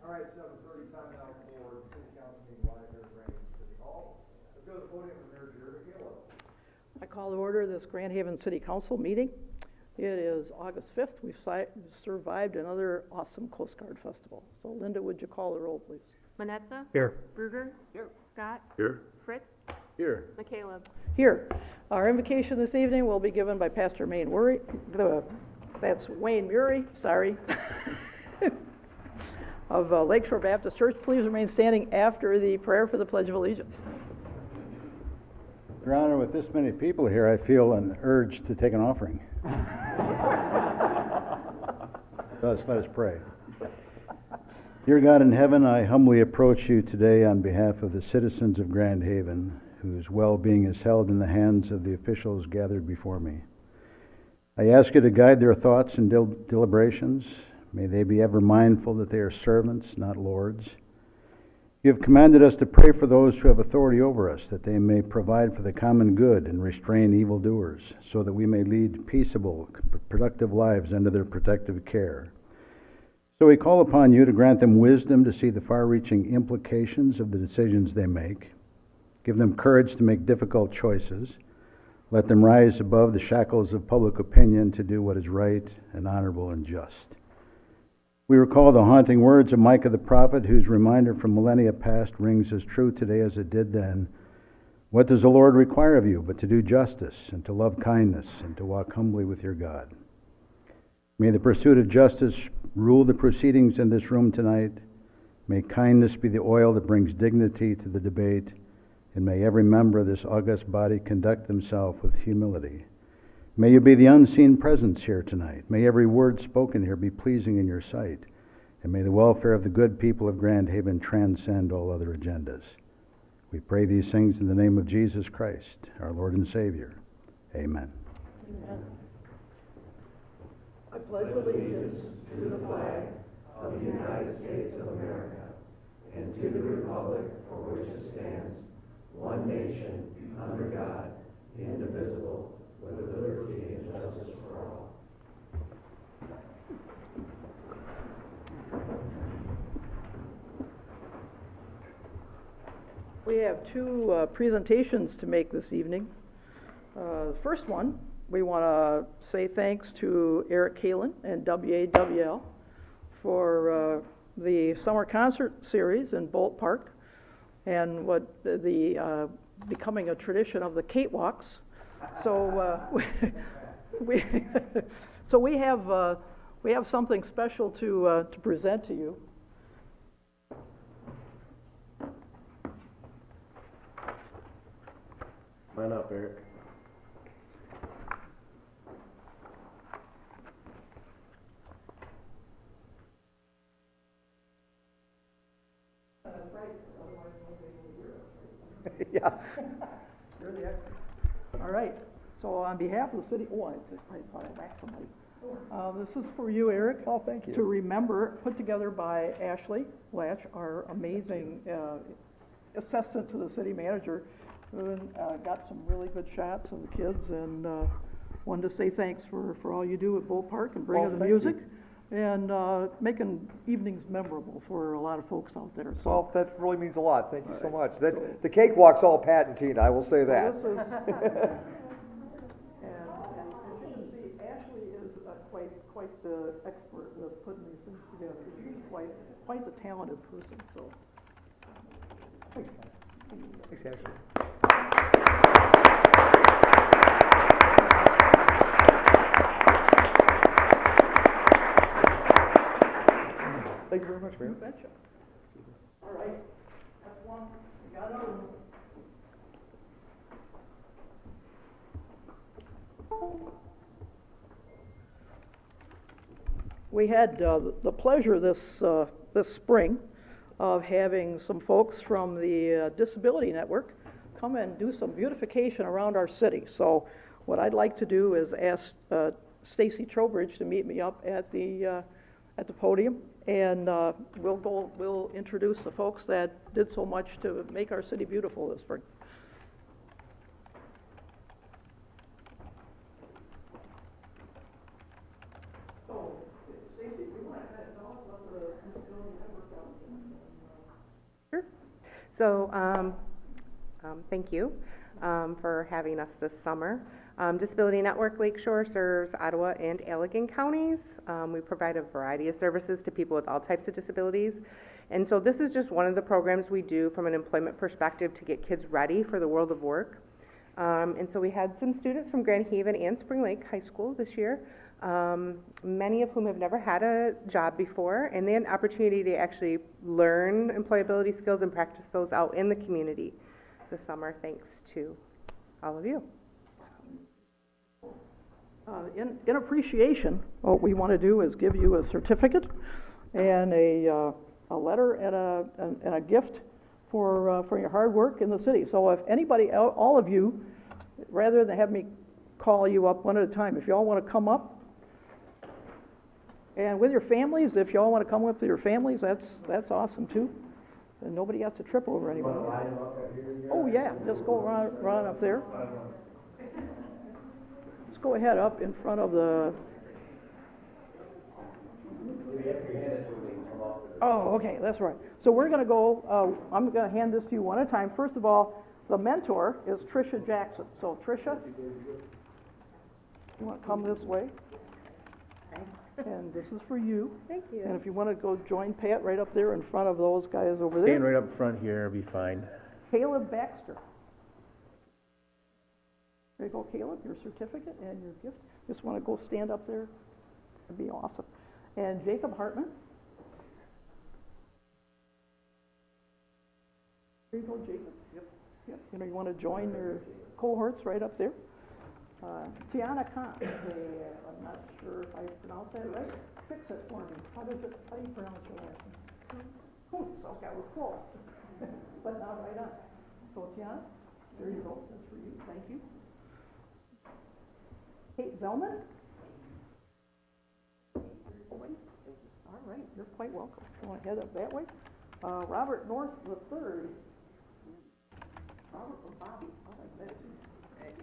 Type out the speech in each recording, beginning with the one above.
All right, 7:30 time now for the city council meeting live here at Grand Haven City Hall. Let's go to the podium for Mayor Jared Caleb. I call to order this Grand Haven City Council meeting. It is August 5th. We've survived another awesome Coast Guard Festival. So Linda, would you call the roll, please? Manetza? Here. Bruger? Here. Scott? Here. Fritz? Here. McCaleb? Here. Our invocation this evening will be given by Pastor Wayne Murray. That's Wayne Murray, sorry, of Lakeshore Baptist Church. Please remain standing after the prayer for the Pledge of Allegiance. Your Honor, with this many people here, I feel an urge to take an offering. Thus, let us pray. Dear God in heaven, I humbly approach you today on behalf of the citizens of Grand Haven, whose well-being is held in the hands of the officials gathered before me. I ask you to guide their thoughts and deliberations. May they be ever mindful that they are servants, not lords. You have commanded us to pray for those who have authority over us, that they may provide for the common good and restrain evildoers, so that we may lead peaceable, productive lives under their protective care. So we call upon you to grant them wisdom to see the far-reaching implications of the decisions they make. Give them courage to make difficult choices. Let them rise above the shackles of public opinion to do what is right and honorable and just. We recall the haunting words of Micah the prophet, whose reminder from millennia past rings as true today as it did then. What does the Lord require of you but to do justice and to love kindness and to walk humbly with your God? May the pursuit of justice rule the proceedings in this room tonight. May kindness be the oil that brings dignity to the debate, and may every member of this august body conduct themselves with humility. May you be the unseen presence here tonight. May every word spoken here be pleasing in your sight, and may the welfare of the good people of Grand Haven transcend all other agendas. We pray these things in the name of Jesus Christ, our Lord and Savior. Amen. Amen. I pledge allegiance to the flag of the United States of America and to the republic for which it stands, one nation, under God, indivisible, with liberty and justice for all. We have two presentations to make this evening. The first one, we want to say thanks to Eric Kalin and WAWL for the summer concert series in Bolt Park and what the becoming a tradition of the catewalks. So we have something special to present to you. Come on up, Eric. That's right, otherwise nobody will hear us. Yeah. You're the expert. All right, so on behalf of the city, I thought I whacked somebody. This is for you, Eric. Oh, thank you. To remember, put together by Ashley Latch, our amazing assistant to the city manager, who got some really good shots of the kids, and wanted to say thanks for all you do at Bull Park and bringing the music and making evenings memorable for a lot of folks out there. So, Well, that really means a lot. Thank you so much. The cakewalk's all Pat and Tina, I will say that. This is, and as you can see, Ashley is quite the expert with putting these things together. She's quite the talented person. So, thanks, Thanks, Ashley. Thank you very much, Mayor. You betcha. All right, that's one. We got another one. We had the pleasure this spring of having some folks from the Disability Network come and do some beautification around our city. So what I'd like to do is ask Stacy Trowbridge to meet me up at the podium, and we'll introduce the folks that did so much to make our city beautiful this spring. So, Stacy, you want to kind of tell us what the Disability Network does? So, thank you for having us this summer. Disability Network Lakeshore serves Ottawa and Allegan counties. We provide a variety of services to people with all types of disabilities. And so this is just one of the programs we do from an employment perspective to get kids ready for the world of work. And so we had some students from Grand Haven and Spring Lake High School this year, many of whom have never had a job before, and they had an opportunity to actually learn employability skills and practice those out in the community this summer, thanks to all of you. In appreciation, what we want to do is give you a certificate and a letter and a gift for your hard work in the city. So if anybody, all of you, rather than have me call you up one at a time, if you all want to come up, and with your families, if you all want to come up with your families, that's awesome too. And nobody has to trip over anybody. Oh yeah, just go run up there. Let's go ahead up in front of the. Oh, okay, that's right. So we're going to go, I'm going to hand this to you one at a time. First of all, the mentor is Tricia Jackson. So Tricia, you want to come this way? And this is for you. Thank you. And if you want to go join Pat right up there in front of those guys over there. Staying right up front here, be fine. Caleb Baxter. There you go, Caleb, your certificate and your gift. Just want to go stand up there. That'd be awesome. And Jacob Hartman. There you go, Jacob. Yep. You know, you want to join their cohorts right up there. Tiana Khan. I'm not sure if I pronounced that right. Fix it for me. How do you pronounce your last name? Kuntz. Okay, I was close. But not right on. So Tiana, there you go. That's for you. Thank you. Kate Zellman. All right, you're quite welcome. You want to head up that way? Robert North III. Robert or Bobby? I like that too.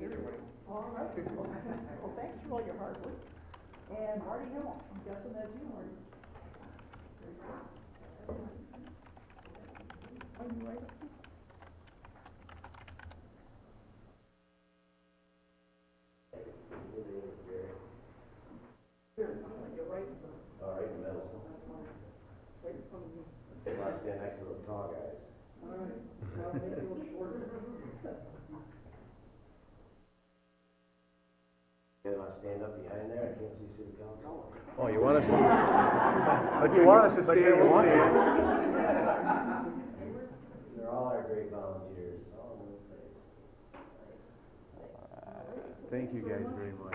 Either way. All right. Well, thanks for all your hard work. And Marty Hill. I'm guessing that's you, Marty. Very good. Are you right up here? Here, you're right in front. All right, in the middle. Right in front of you. You want to stand next to those tall guys. All right. I'll make it a little shorter. You guys want to stand up behind there? I can't see city council. Oh, you want us to? But you want us to stay, you want to. They're all our great volunteers. All in one place. Thank you guys very much.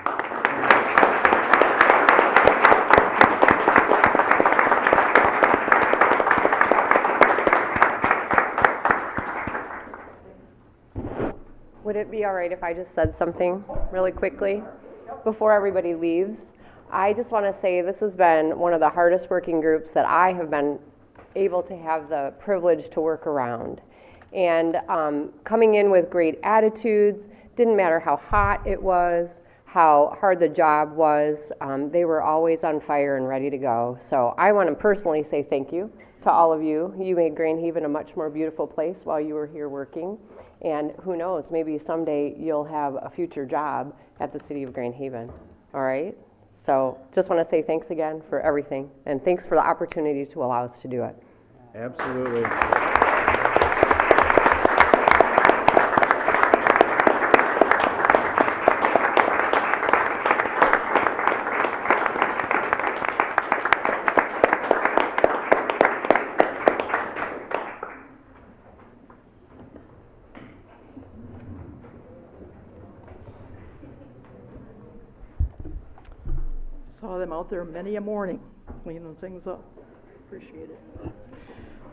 Would it be all right if I just said something really quickly before everybody leaves? I just want to say this has been one of the hardest working groups that I have been able to have the privilege to work around. And coming in with great attitudes, didn't matter how hot it was, how hard the job was, they were always on fire and ready to go. So I want to personally say thank you to all of you. You made Grand Haven a much more beautiful place while you were here working. And who knows, maybe someday you'll have a future job at the City of Grand Haven, all right? So just want to say thanks again for everything, and thanks for the opportunity to allow us to do it. Absolutely. Saw them out there many a morning, cleaning things up. Appreciate it.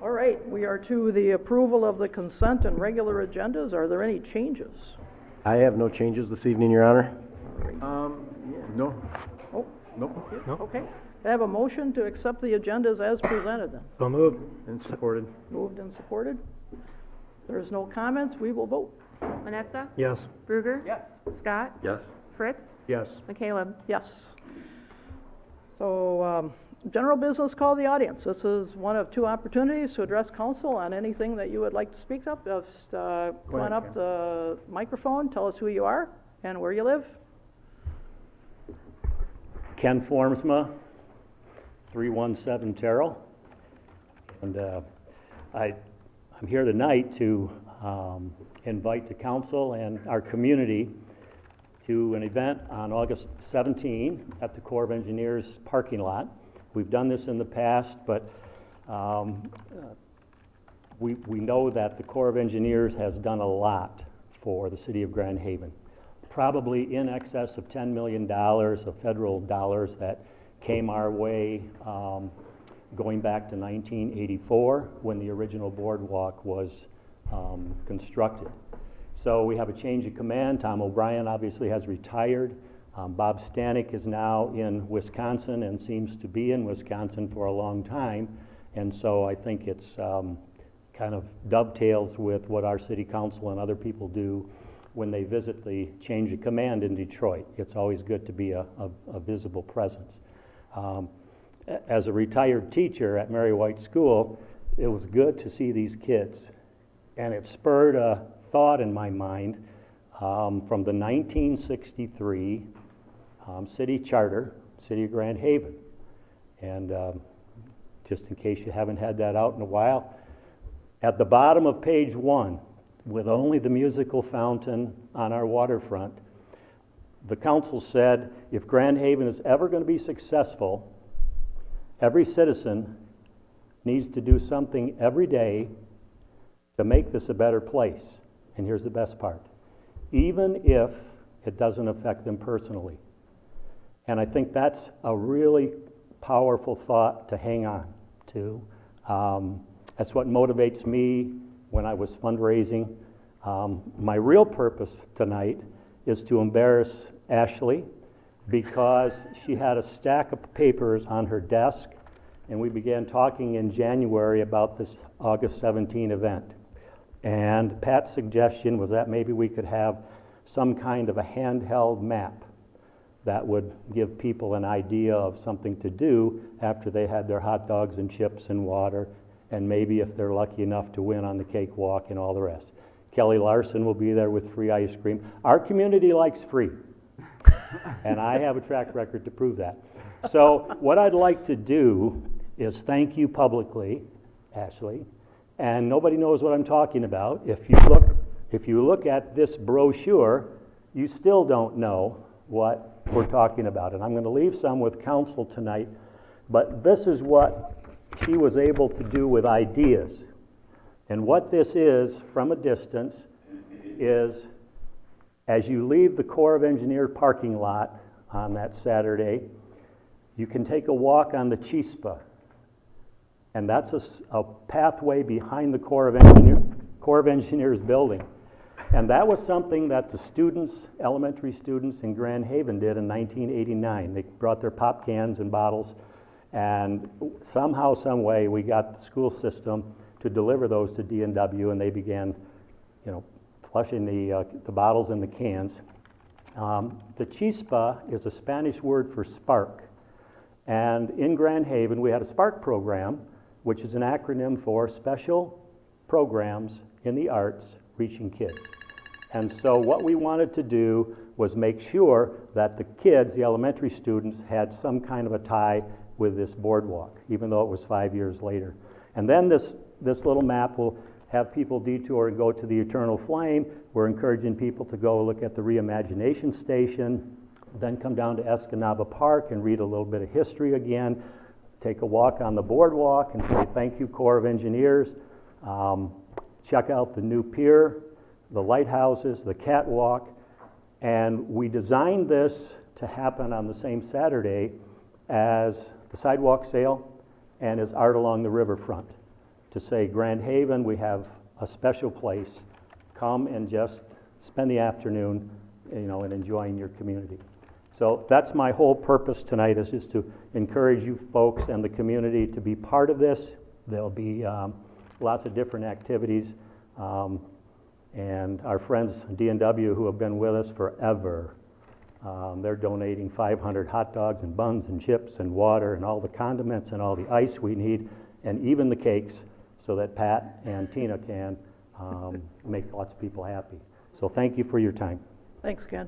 All right, we are to the approval of the consent and regular agendas. Are there any changes? I have no changes this evening, Your Honor. No. Oh, Nope. okay. I have a motion to accept the agendas as presented then. So moved. And supported. Moved and supported. There's no comments, we will vote. Manetza? Yes. Bruger? Yes. Scott? Yes. Fritz? Yes. McCaleb? Yes. So general business, call the audience. This is one of two opportunities to address council on anything that you would like to speak of. Just come on up the microphone, tell us who you are and where you live. Ken Formsma, 317 Terrell. And I'm here tonight to invite the council and our community to an event on August 17 at the Corps of Engineers parking lot. We've done this in the past, but we know that the Corps of Engineers has done a lot for the city of Grand Haven. Probably in excess of $10 million of federal dollars that came our way going back to 1984 when the original boardwalk was constructed. So we have a change of command. Tom O'Brien obviously has retired. Bob Stanek is now in Wisconsin and seems to be in Wisconsin for a long time. And so I think it's kind of dovetails with what our city council and other people do when they visit the change of command in Detroit. It's always good to be a visible presence. As a retired teacher at Mary White School, it was good to see these kids. And it spurred a thought in my mind from the 1963 city charter, City of Grand Haven. And just in case you haven't had that out in a while, at the bottom of page 1, with only the musical fountain on our waterfront, the council said, if Grand Haven is ever going to be successful, every citizen needs to do something every day to make this a better place. And here's the best part, even if it doesn't affect them personally. And I think that's a really powerful thought to hang on to. That's what motivates me when I was fundraising. My real purpose tonight is to embarrass Ashley because she had a stack of papers on her desk and we began talking in January about this August 17 event. And Pat's suggestion was that maybe we could have some kind of a handheld map that would give people an idea of something to do after they had their hot dogs and chips and water, and maybe if they're lucky enough to win on the cakewalk and all the rest. Kelly Larson will be there with free ice cream. Our community likes free, and I have a track record to prove that. So what I'd like to do is thank you publicly, Ashley, and nobody knows what I'm talking about. If you look at this brochure, you still don't know what we're talking about. And I'm going to leave some with council tonight, but this is what she was able to do with ideas. And what this is from a distance is as you leave the Corps of Engineers parking lot on that Saturday, you can take a walk on the Chispa. And that's a pathway behind the Corps of Engineers building. And that was something that the students, elementary students in Grand Haven did in 1989. They brought their pop cans and bottles, and somehow, some way, we got the school system to deliver those to D&W, and they began, flushing the bottles in the cans. The Chispa is a Spanish word for spark. And in Grand Haven, we had a SPARK program, which is an acronym for Special Programs in the Arts Reaching Kids. And so what we wanted to do was make sure that the kids, the elementary students, had some kind of a tie with this boardwalk, even though it was 5 years later. And then this little map will have people detour and go to the Eternal Flame. We're encouraging people to go look at the Reimagination Station, then come down to Escanaba Park and read a little bit of history again, take a walk on the boardwalk and say thank you, Corps of Engineers. Check out the new pier, the lighthouses, the catwalk, and we designed this to happen on the same Saturday as the sidewalk sale and as Art Along the Riverfront, to say Grand Haven, we have a special place. Come and just spend the afternoon, and enjoying your community. So that's my whole purpose tonight, is just to encourage you folks and the community to be part of this. There'll be lots of different activities. And our friends D&W who have been with us forever They're donating 500 hot dogs and buns and chips and water and all the condiments and all the ice we need, and even the cakes, so that Pat and Tina can make lots of people happy. So thank you for your time. Thanks, Ken.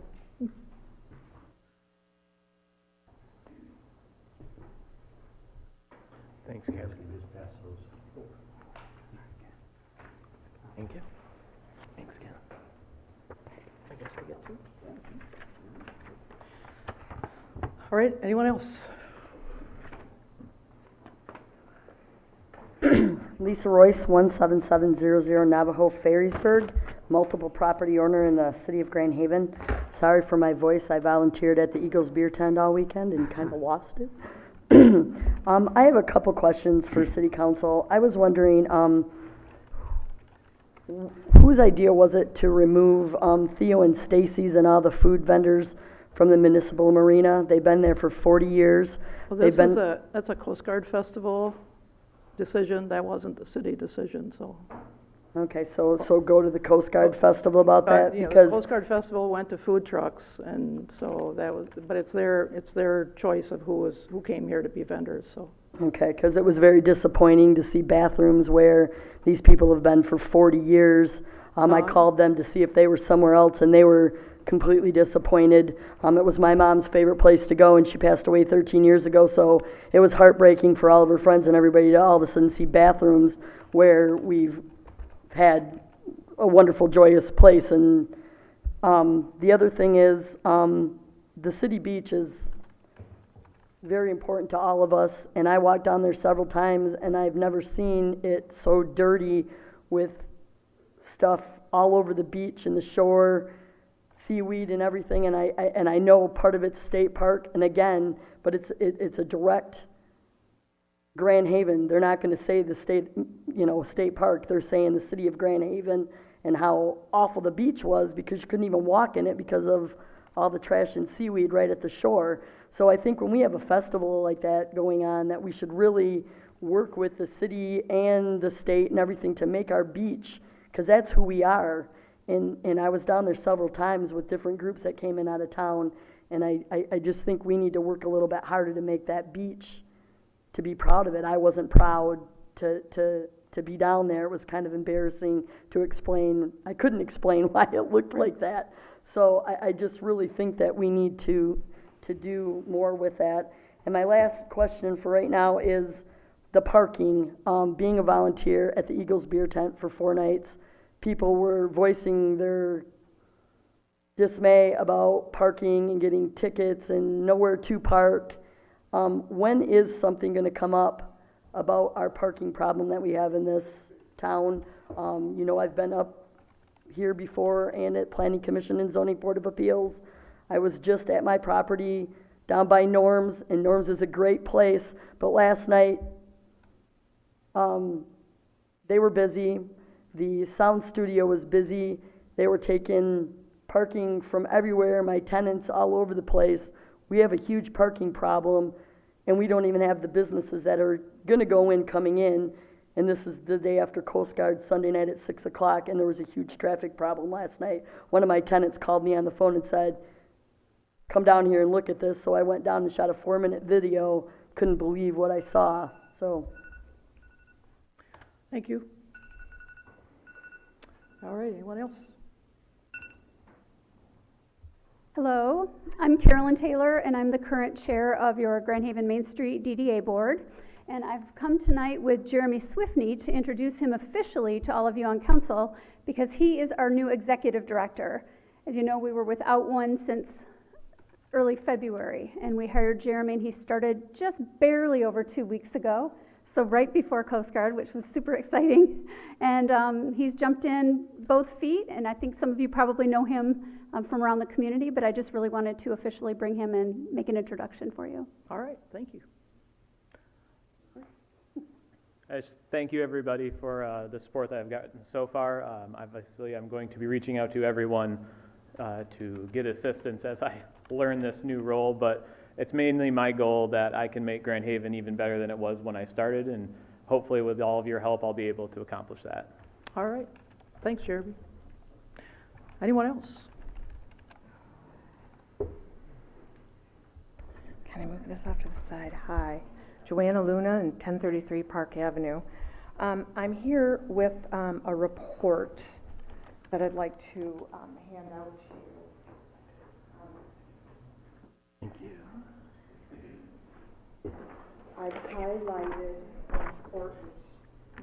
Thanks, Ken. Thank you. Thanks, Ken. I guess I get to. All right, anyone else? Lisa Royce, 17700 Navajo Ferrysburg, multiple property owner in the city of Grand Haven. Sorry for my voice. I volunteered at the Eagles Beer Tent all weekend and kind of lost it. I have a couple questions for City Council. I was wondering, whose idea was it to remove Theo and Stacy's and all the food vendors from the municipal marina? They've been there for 40 years. Well, that's a Coast Guard Festival decision. That wasn't the city decision, so. Okay, so go to the Coast Guard Festival about that, The because, Coast Guard Festival went to food trucks, and so that was, but it's their choice of who came here to be vendors, so. okay, because it was very disappointing to see bathrooms where these people have been for 40 years. I called them to see if they were somewhere else, and they were completely disappointed. It was my mom's favorite place to go, and she passed away 13 years ago, so it was heartbreaking for all of her friends and everybody to all of a sudden see bathrooms where we've had a wonderful, joyous place. And the other thing is, the city beach is very important to all of us, and I walked down there several times, and I've never seen it so dirty with stuff all over the beach and the shore, seaweed and everything. And I know part of it's state park, and again, but it's a direct Grand Haven. They're not going to say the state park. They're saying the city of Grand Haven, and how awful the beach was because you couldn't even walk in it because of all the trash and seaweed right at the shore. So I think when we have a festival like that going on, that we should really work with the city and the state and everything to make our beach, because that's who we are. And I was down there several times with different groups that came in out of town, and I just think we need to work a little bit harder to make that beach, to be proud of it. I wasn't proud to be down there. It was kind of embarrassing to explain. I couldn't explain why it looked like that. So I just really think that we need to do more with that. And my last question for right now is the parking. Being a volunteer at the Eagles Beer Tent for 4 nights, people were voicing their dismay about parking and getting tickets and nowhere to park. When is something going to come up about our parking problem that we have in this town? I've been up here before and at Planning Commission and Zoning Board of Appeals. I was just at my property down by Norm's, and Norm's is a great place, but last night they were busy. The sound studio was busy. They were taking parking from everywhere, my tenants all over the place. We have a huge parking problem, and we don't even have the businesses that are going to go in coming in. And this is the day after Coast Guard, Sunday night at 6 o'clock, and there was a huge traffic problem last night. One of my tenants called me on the phone and said, come down here and look at this. So I went down and shot a 4-minute video. Couldn't believe what I saw. So, Thank you. All right, anyone else? Hello, I'm Carolyn Taylor, and I'm the current chair of your Grand Haven Main Street DDA board. And I've come tonight with Jeremy Swiftney to introduce him officially to all of you on council, because he is our new executive director. As you know, we were without one since early February, and we hired Jeremy, and he started just barely over 2 weeks ago. So right before Coast Guard, which was super exciting. And he's jumped in both feet, and I think some of you probably know him from around the community, but I just really wanted to officially bring him and make an introduction for you. All right, thank you. Thank you, everybody, for the support that I've gotten so far. Obviously, I'm going to be reaching out to everyone to get assistance as I learn this new role, but it's mainly my goal that I can make Grand Haven even better than it was when I started, and hopefully with all of your help, I'll be able to accomplish that. All right, thanks, Jeremy. Anyone else? can I move this off to the side? Hi, Joanna Luna and 1033 Park Avenue. I'm here with a report that I'd like to hand out to you. Thank you. I've highlighted important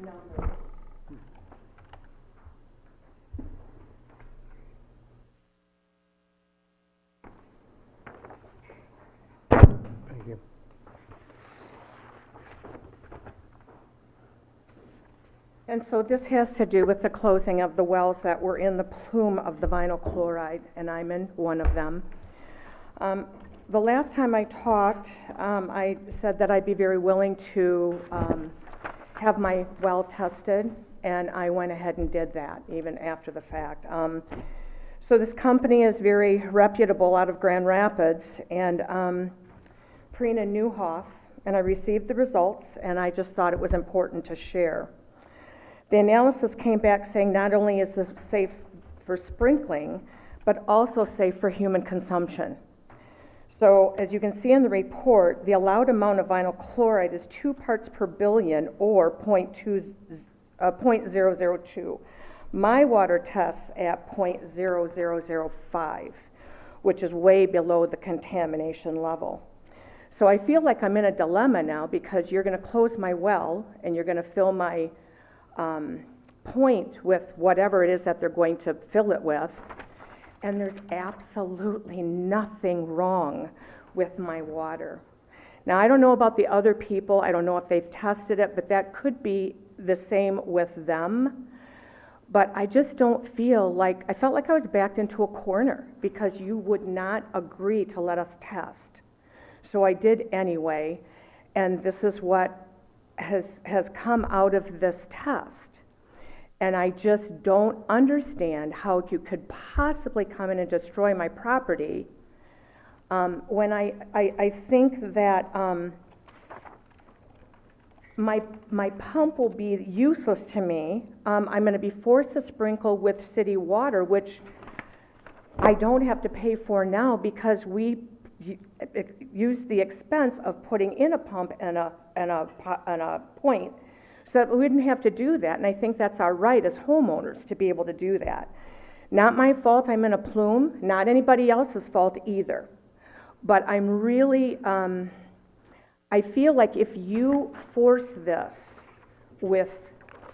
numbers. Thank you. And so this has to do with the closing of the wells that were in the plume of the vinyl chloride, and I'm in one of them. The last time I talked, I said that I'd be very willing to have my well tested, and I went ahead and did that, even after the fact. So this company is very reputable out of Grand Rapids, and Prina Newhoff, and I received the results, and I just thought it was important to share. The analysis came back saying not only is this safe for sprinkling, but also safe for human consumption. So as you can see in the report, the allowed amount of vinyl chloride is 2 parts per billion, or 0.0002. My water tests at 0.0005, which is way below the contamination level. So I feel like I'm in a dilemma now, because you're going to close my well and you're going to fill my point with whatever it is that they're going to fill it with, and there's absolutely nothing wrong with my water. Now, I don't know about the other people. I don't know if they've tested it, but that could be the same with them. But I just don't feel like, I felt like I was backed into a corner because you would not agree to let us test. So I did anyway, and this is what has come out of this test. And I just don't understand how you could possibly come in and destroy my property when I think that my pump will be useless to me. I'm going to be forced to sprinkle with city water, which I don't have to pay for now because we use the expense of putting in a pump and a point, so that we wouldn't have to do that. And I think that's our right as homeowners to be able to do that. Not my fault I'm in a plume, not anybody else's fault either. But I'm really, I feel like if you force this with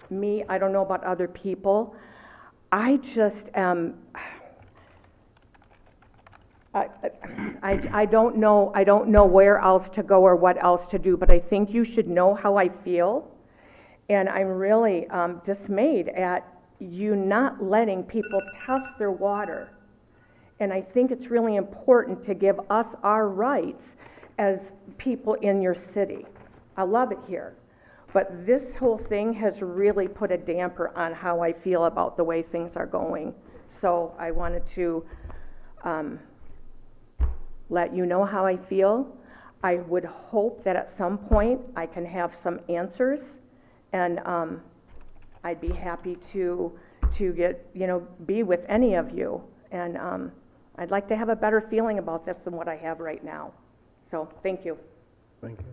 me, I don't know about other people, I just am, I don't know where else to go or what else to do, but I think you should know how I feel. And I'm really dismayed at you not letting people test their water. And I think it's really important to give us our rights as people in your city. I love it here. But this whole thing has really put a damper on how I feel about the way things are going. So I wanted to let you know how I feel. I would hope that at some point I can have some answers, and I'd be happy to get, be with any of you. And I'd like to have a better feeling about this than what I have right now. So thank you. Thank you.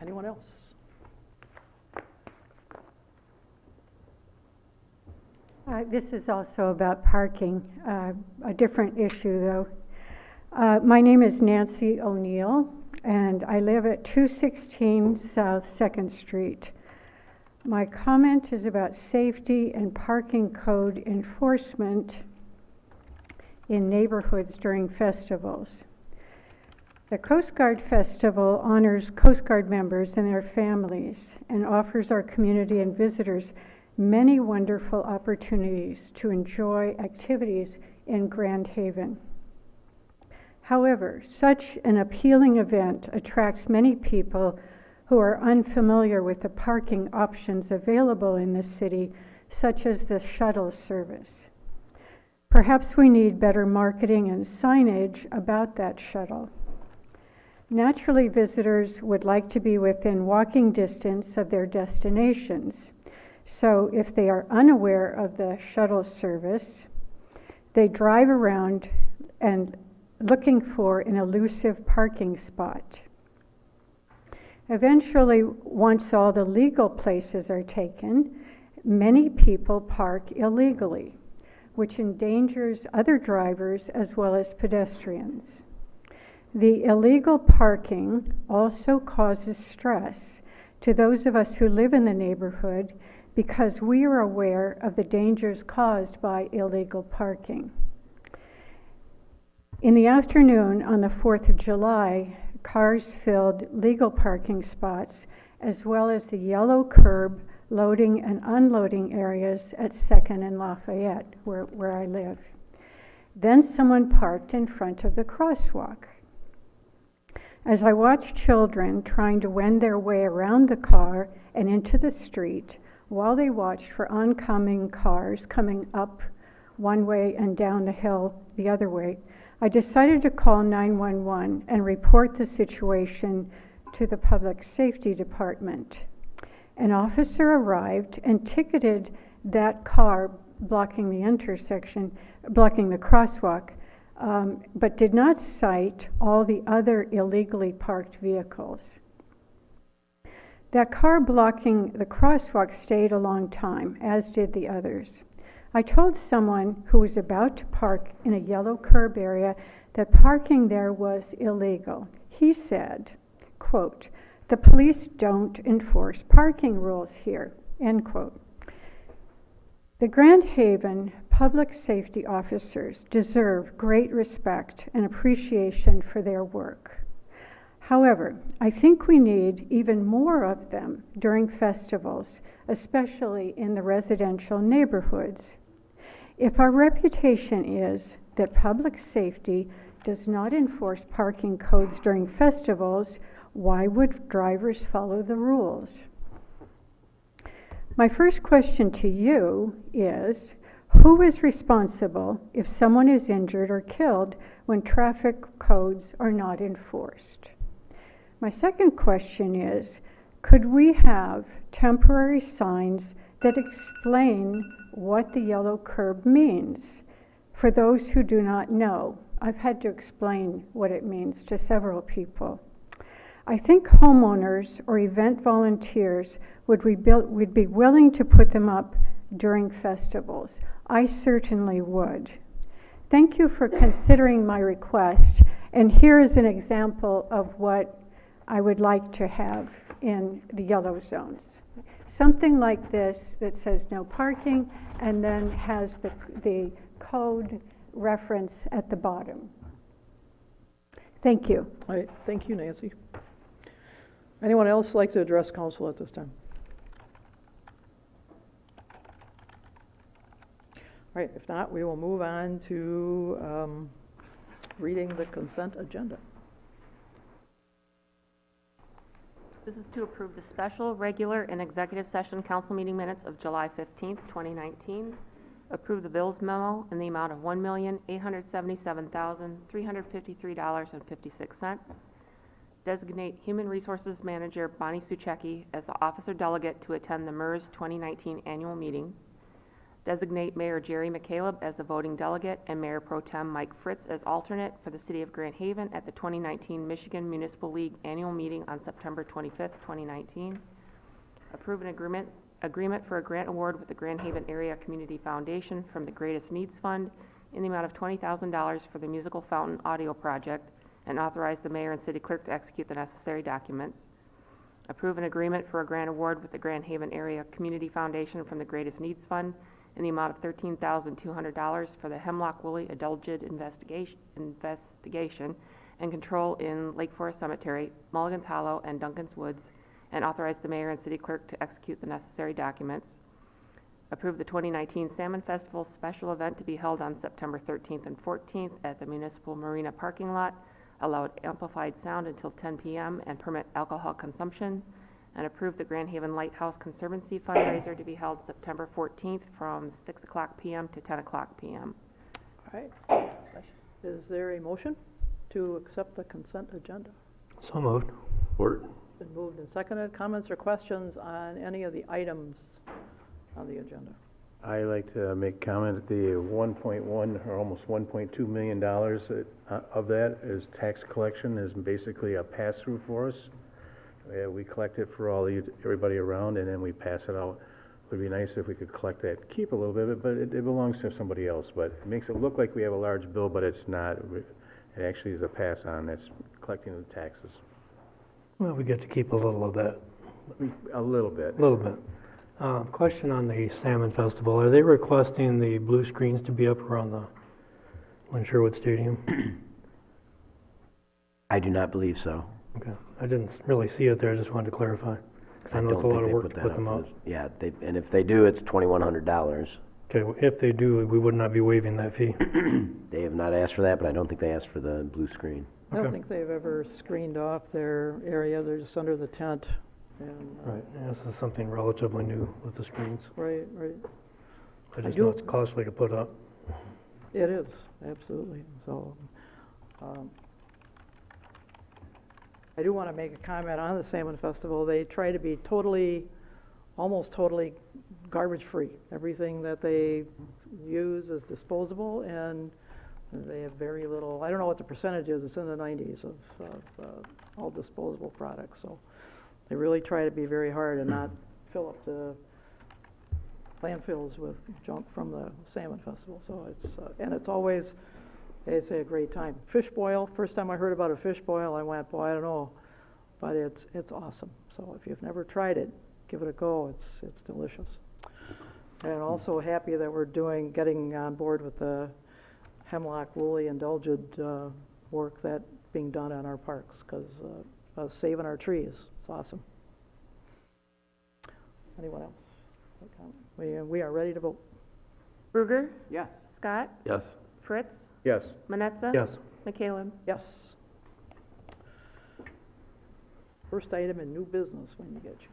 Anyone else? This is also about parking, a different issue though. My name is Nancy O'Neill, and I live at 216 South 2nd Street. My comment is about safety and parking code enforcement in neighborhoods during festivals. The Coast Guard Festival honors Coast Guard members and their families and offers our community and visitors many wonderful opportunities to enjoy activities in Grand Haven. However, such an appealing event attracts many people who are unfamiliar with the parking options available in the city, such as the shuttle service. Perhaps we need better marketing and signage about that shuttle. Naturally, visitors would like to be within walking distance of their destinations. So if they are unaware of the shuttle service, they drive around and looking for an elusive parking spot. Eventually, once all the legal places are taken, many people park illegally, which endangers other drivers as well as pedestrians. The illegal parking also causes stress to those of us who live in the neighborhood because we are aware of the dangers caused by illegal parking. In the afternoon on the 4th of July, cars filled legal parking spots as well as the yellow curb loading and unloading areas at 2nd and Lafayette, where I live. Then someone parked in front of the crosswalk. As I watched children trying to wend their way around the car and into the street while they watched for oncoming cars coming up one way and down the hill the other way, I decided to call 911 and report the situation to the Public Safety Department. An officer arrived and ticketed that car blocking the intersection, blocking the crosswalk, but did not cite all the other illegally parked vehicles. That car blocking the crosswalk stayed a long time, as did the others. I told someone who was about to park in a yellow curb area that parking there was illegal. He said, quote, "The police don't enforce parking rules here," end quote. The Grand Haven public safety officers deserve great respect and appreciation for their work. However, I think we need even more of them during festivals, especially in the residential neighborhoods. If our reputation is that public safety does not enforce parking codes during festivals, why would drivers follow the rules? My first question to you is, who is responsible if someone is injured or killed when traffic codes are not enforced? My second question is, could we have temporary signs that explain what the yellow curb means? For those who do not know, I've had to explain what it means to several people. I think homeowners or event volunteers would be willing to put them up during festivals. I certainly would. Thank you for considering my request, and here is an example of what I would like to have in the yellow zones. Something like this that says no parking and then has the code reference at the bottom. Thank you. All right, thank you, Nancy. Anyone else like to address council at this time? All right, if not, we will move on to reading the consent agenda. This is to approve the special, regular, and executive session council meeting minutes of July 15th, 2019. Approve the bills memo in the amount of $1,877,353.56. Designate Human Resources Manager Bonnie Suchecki as the officer delegate to attend the MERS 2019 annual meeting. Designate Mayor Jerry McCaleb as the voting delegate and Mayor Pro Tem Mike Fritz as alternate for the City of Grand Haven at the 2019 Michigan Municipal League annual meeting on September 25th, 2019. Approve an agreement for a grant award with the Grand Haven Area Community Foundation from the Greatest Needs Fund in the amount of $20,000 for the musical fountain audio project, and authorize the mayor and city clerk to execute the necessary documents. Approve an agreement for a grant award with the Grand Haven Area Community Foundation from the Greatest Needs Fund in the amount of $13,200 for the Hemlock Woolly Adulterated investigation and control in Lake Forest Cemetery, Mulligan's Hollow, and Duncan's Woods, and authorize the mayor and city clerk to execute the necessary documents. Approve the 2019 Salmon Festival special event to be held on September 13th and 14th at the Municipal Marina parking lot. Allow amplified sound until 10 p.m. and permit alcohol consumption. And approve the Grand Haven Lighthouse Conservancy fundraiser to be held September 14th from 6 o'clock p.m. to 10 o'clock p.m. All right. Is there a motion to accept the consent agenda? So moved. Support. Been moved and seconded. Comments or questions on any of the items on the agenda? I like to make comment that the 1.1 or almost $1.2 million of that is tax collection is basically a pass-through for us. We collect it for everybody around, and then we pass it out. It would be nice if we could collect that, keep a little bit of it, but it belongs to somebody else. But it makes it look like we have a large bill, but it's not. It actually is a pass-on that's collecting the taxes. Well, we get to keep a little of that. A little bit. A little bit. Question on the Salmon Festival. Are they requesting the blue screens to be up around the Lynn Sherwood Stadium? I do not believe so. Okay. I didn't really see it there. I just wanted to clarify. Because I know it's a lot of work to put them up. Yeah, and if they do, it's $2,100. Okay, if they do, we would not be waiving that fee. They have not asked for that, but I don't think they asked for the blue screen. I don't think they've ever screened off their area. They're just under the tent. And, right. Yeah, this is something relatively new with the screens. Right, right. I just know it's costly to put up. It is, absolutely. So, I do want to make a comment on the Salmon Festival. They try to be almost totally garbage-free. Everything that they use is disposable, and they have very little, I don't know what the percentage is, it's in the 90s of all disposable products. So they really try to be very hard and not fill up the landfills with junk from the Salmon Festival. So it's, and it's always, they say, a great time. Fish boil, first time I heard about a fish boil, I went, boy, I don't know, but it's awesome. So if you've never tried it, give it a go. It's delicious. And also happy that we're getting on board with the Hemlock Woolly Indulged work that being done on our parks, because saving our trees. It's awesome. Anyone else? We are ready to vote. Ruger? Yes. Scott? Yes. Fritz? Yes. Manetza? Yes. McCaleb? Yes. First item in new business when you get your.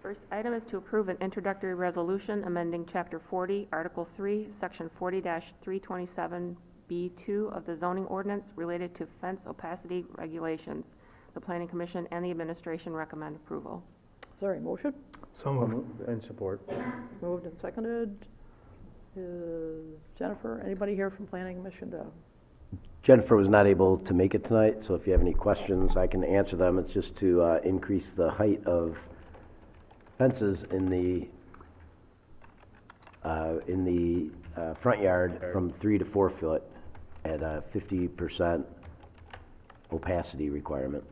First item is to approve an introductory resolution amending Chapter 40, Article 3, Section 40-327B2 of the zoning ordinance related to fence opacity regulations. The Planning Commission and the administration recommend approval. Is there a motion? So moved. And support. Moved and seconded. Jennifer, anybody here from Planning Commission to? Jennifer was not able to make it tonight, so if you have any questions, I can answer them. It's just to increase the height of fences in the front yard from 3 to 4 foot at a 50% opacity requirement.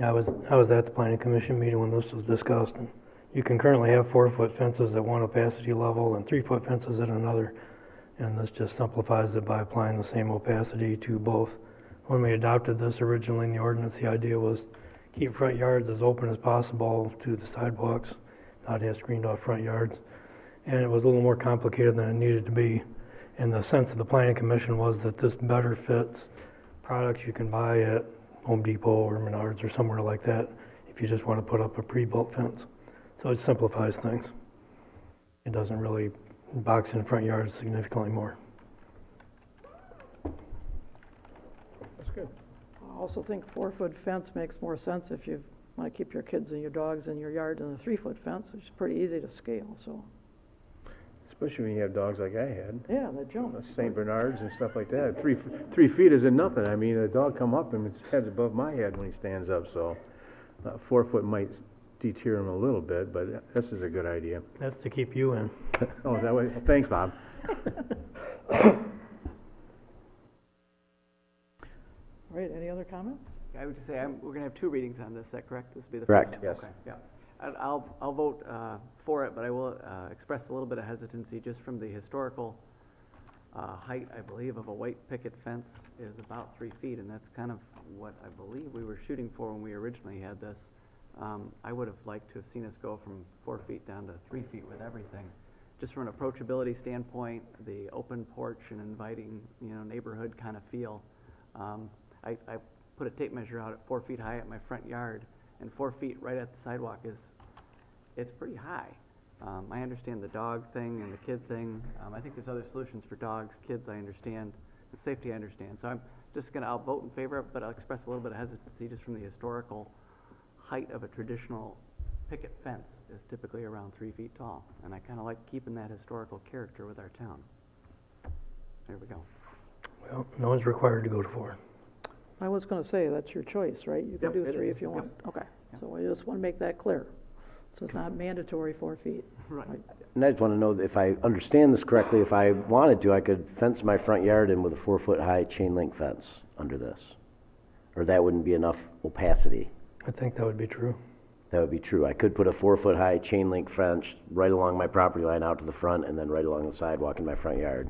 I was at the Planning Commission meeting when this was discussed, and you can currently have 4-foot fences at one opacity level and 3-foot fences at another, and this just simplifies it by applying the same opacity to both. When we adopted this originally in the ordinance, the idea was keep front yards as open as possible to the sidewalks, not have screened off front yards, and it was a little more complicated than it needed to be. And the sense of the Planning Commission was that this better fits products you can buy at Home Depot or Menards or somewhere like that if you just want to put up a pre-built fence. So it simplifies things. It doesn't really box in front yards significantly more. That's good. I also think 4-foot fence makes more sense if you want to keep your kids and your dogs in your yard than a 3-foot fence, which is pretty easy to scale. So. Especially when you have dogs like I had. Yeah, they jump. St. Bernards and stuff like that. 3 feet isn't nothing. I mean, a dog come up and his head's above my head when he stands up, so 4 foot might deter him a little bit, but this is a good idea. That's to keep you in. Oh, is that way? Thanks, Bob. All right, any other comments? I would just say we're going to have 2 readings on this. Is that correct? This will be the Correct. first? Yes. Okay. Yeah. I'll vote for it, but I will express a little bit of hesitancy just from the historical height, I believe, of a white picket fence is about 3 feet, and that's kind of what I believe we were shooting for when we originally had this. I would have liked to have seen us go from 4 feet down to 3 feet with everything. Just from an approachability standpoint, the open porch and inviting, neighborhood kind of feel. I put a tape measure out at 4 feet high at my front yard, and 4 feet right at the sidewalk it's pretty high. I understand the dog thing and the kid thing. I think there's other solutions for dogs, kids I understand, and safety I understand. So I'm just I'll vote in favor of it, but I'll express a little bit of hesitancy just from the historical height of a traditional picket fence is typically around 3 feet tall, and I kind of like keeping that historical character with our town. There we go. Well, no one's required to go to 4. I was gonna say, that's your choice, right? You can Yep, do it 3 is. if you want. Yep. Okay, so I just wanna make that clear. So it's not mandatory 4 feet. Right. And I just want to know that if I understand this correctly, if I wanted to, I could fence my front yard in with a 4-foot-high chain link fence under this? Or that wouldn't be enough opacity? I think that would be true. That would be true. I could put a 4-foot-high chain link fence right along my property line out to the front and then right along the sidewalk in my front yard.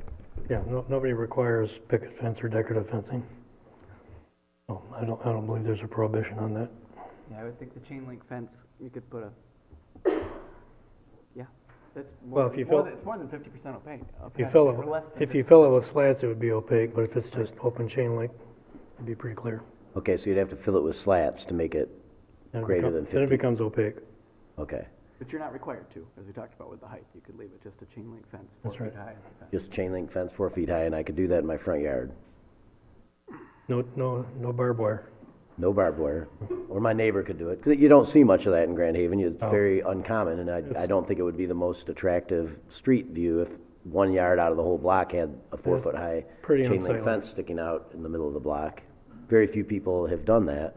Yeah, nobody requires picket fence or decorative fencing. Oh, I don't believe there's a prohibition on that. Yeah, I would think the chain link fence, you could put a, yeah, that's Well, more, if you more fill- than, it's more than 50% opaque. If you fill or less it, than if you 50%. fill it with slats, it would be opaque, but if it's just open chain link, it'd be pretty clear. Okay, so you'd have to fill it with slats to make it Then it greater become- than Then it 50? becomes opaque. Okay, But you're not required to, as we talked about with the height. You could leave it just a chain link fence, 4 That's feet right. high. just chain link fence 4 feet high, and I could do that in my front yard. No barbed wire. No barbed wire. Or my neighbor could do it, because you don't see much of that in Grand Haven. It's Oh. very uncommon, and I don't think it would be the most attractive street view if one yard out of the whole block had a 4-foot-high pretty chain link unsightly. fence sticking out in the middle of the block. Very few people have done that.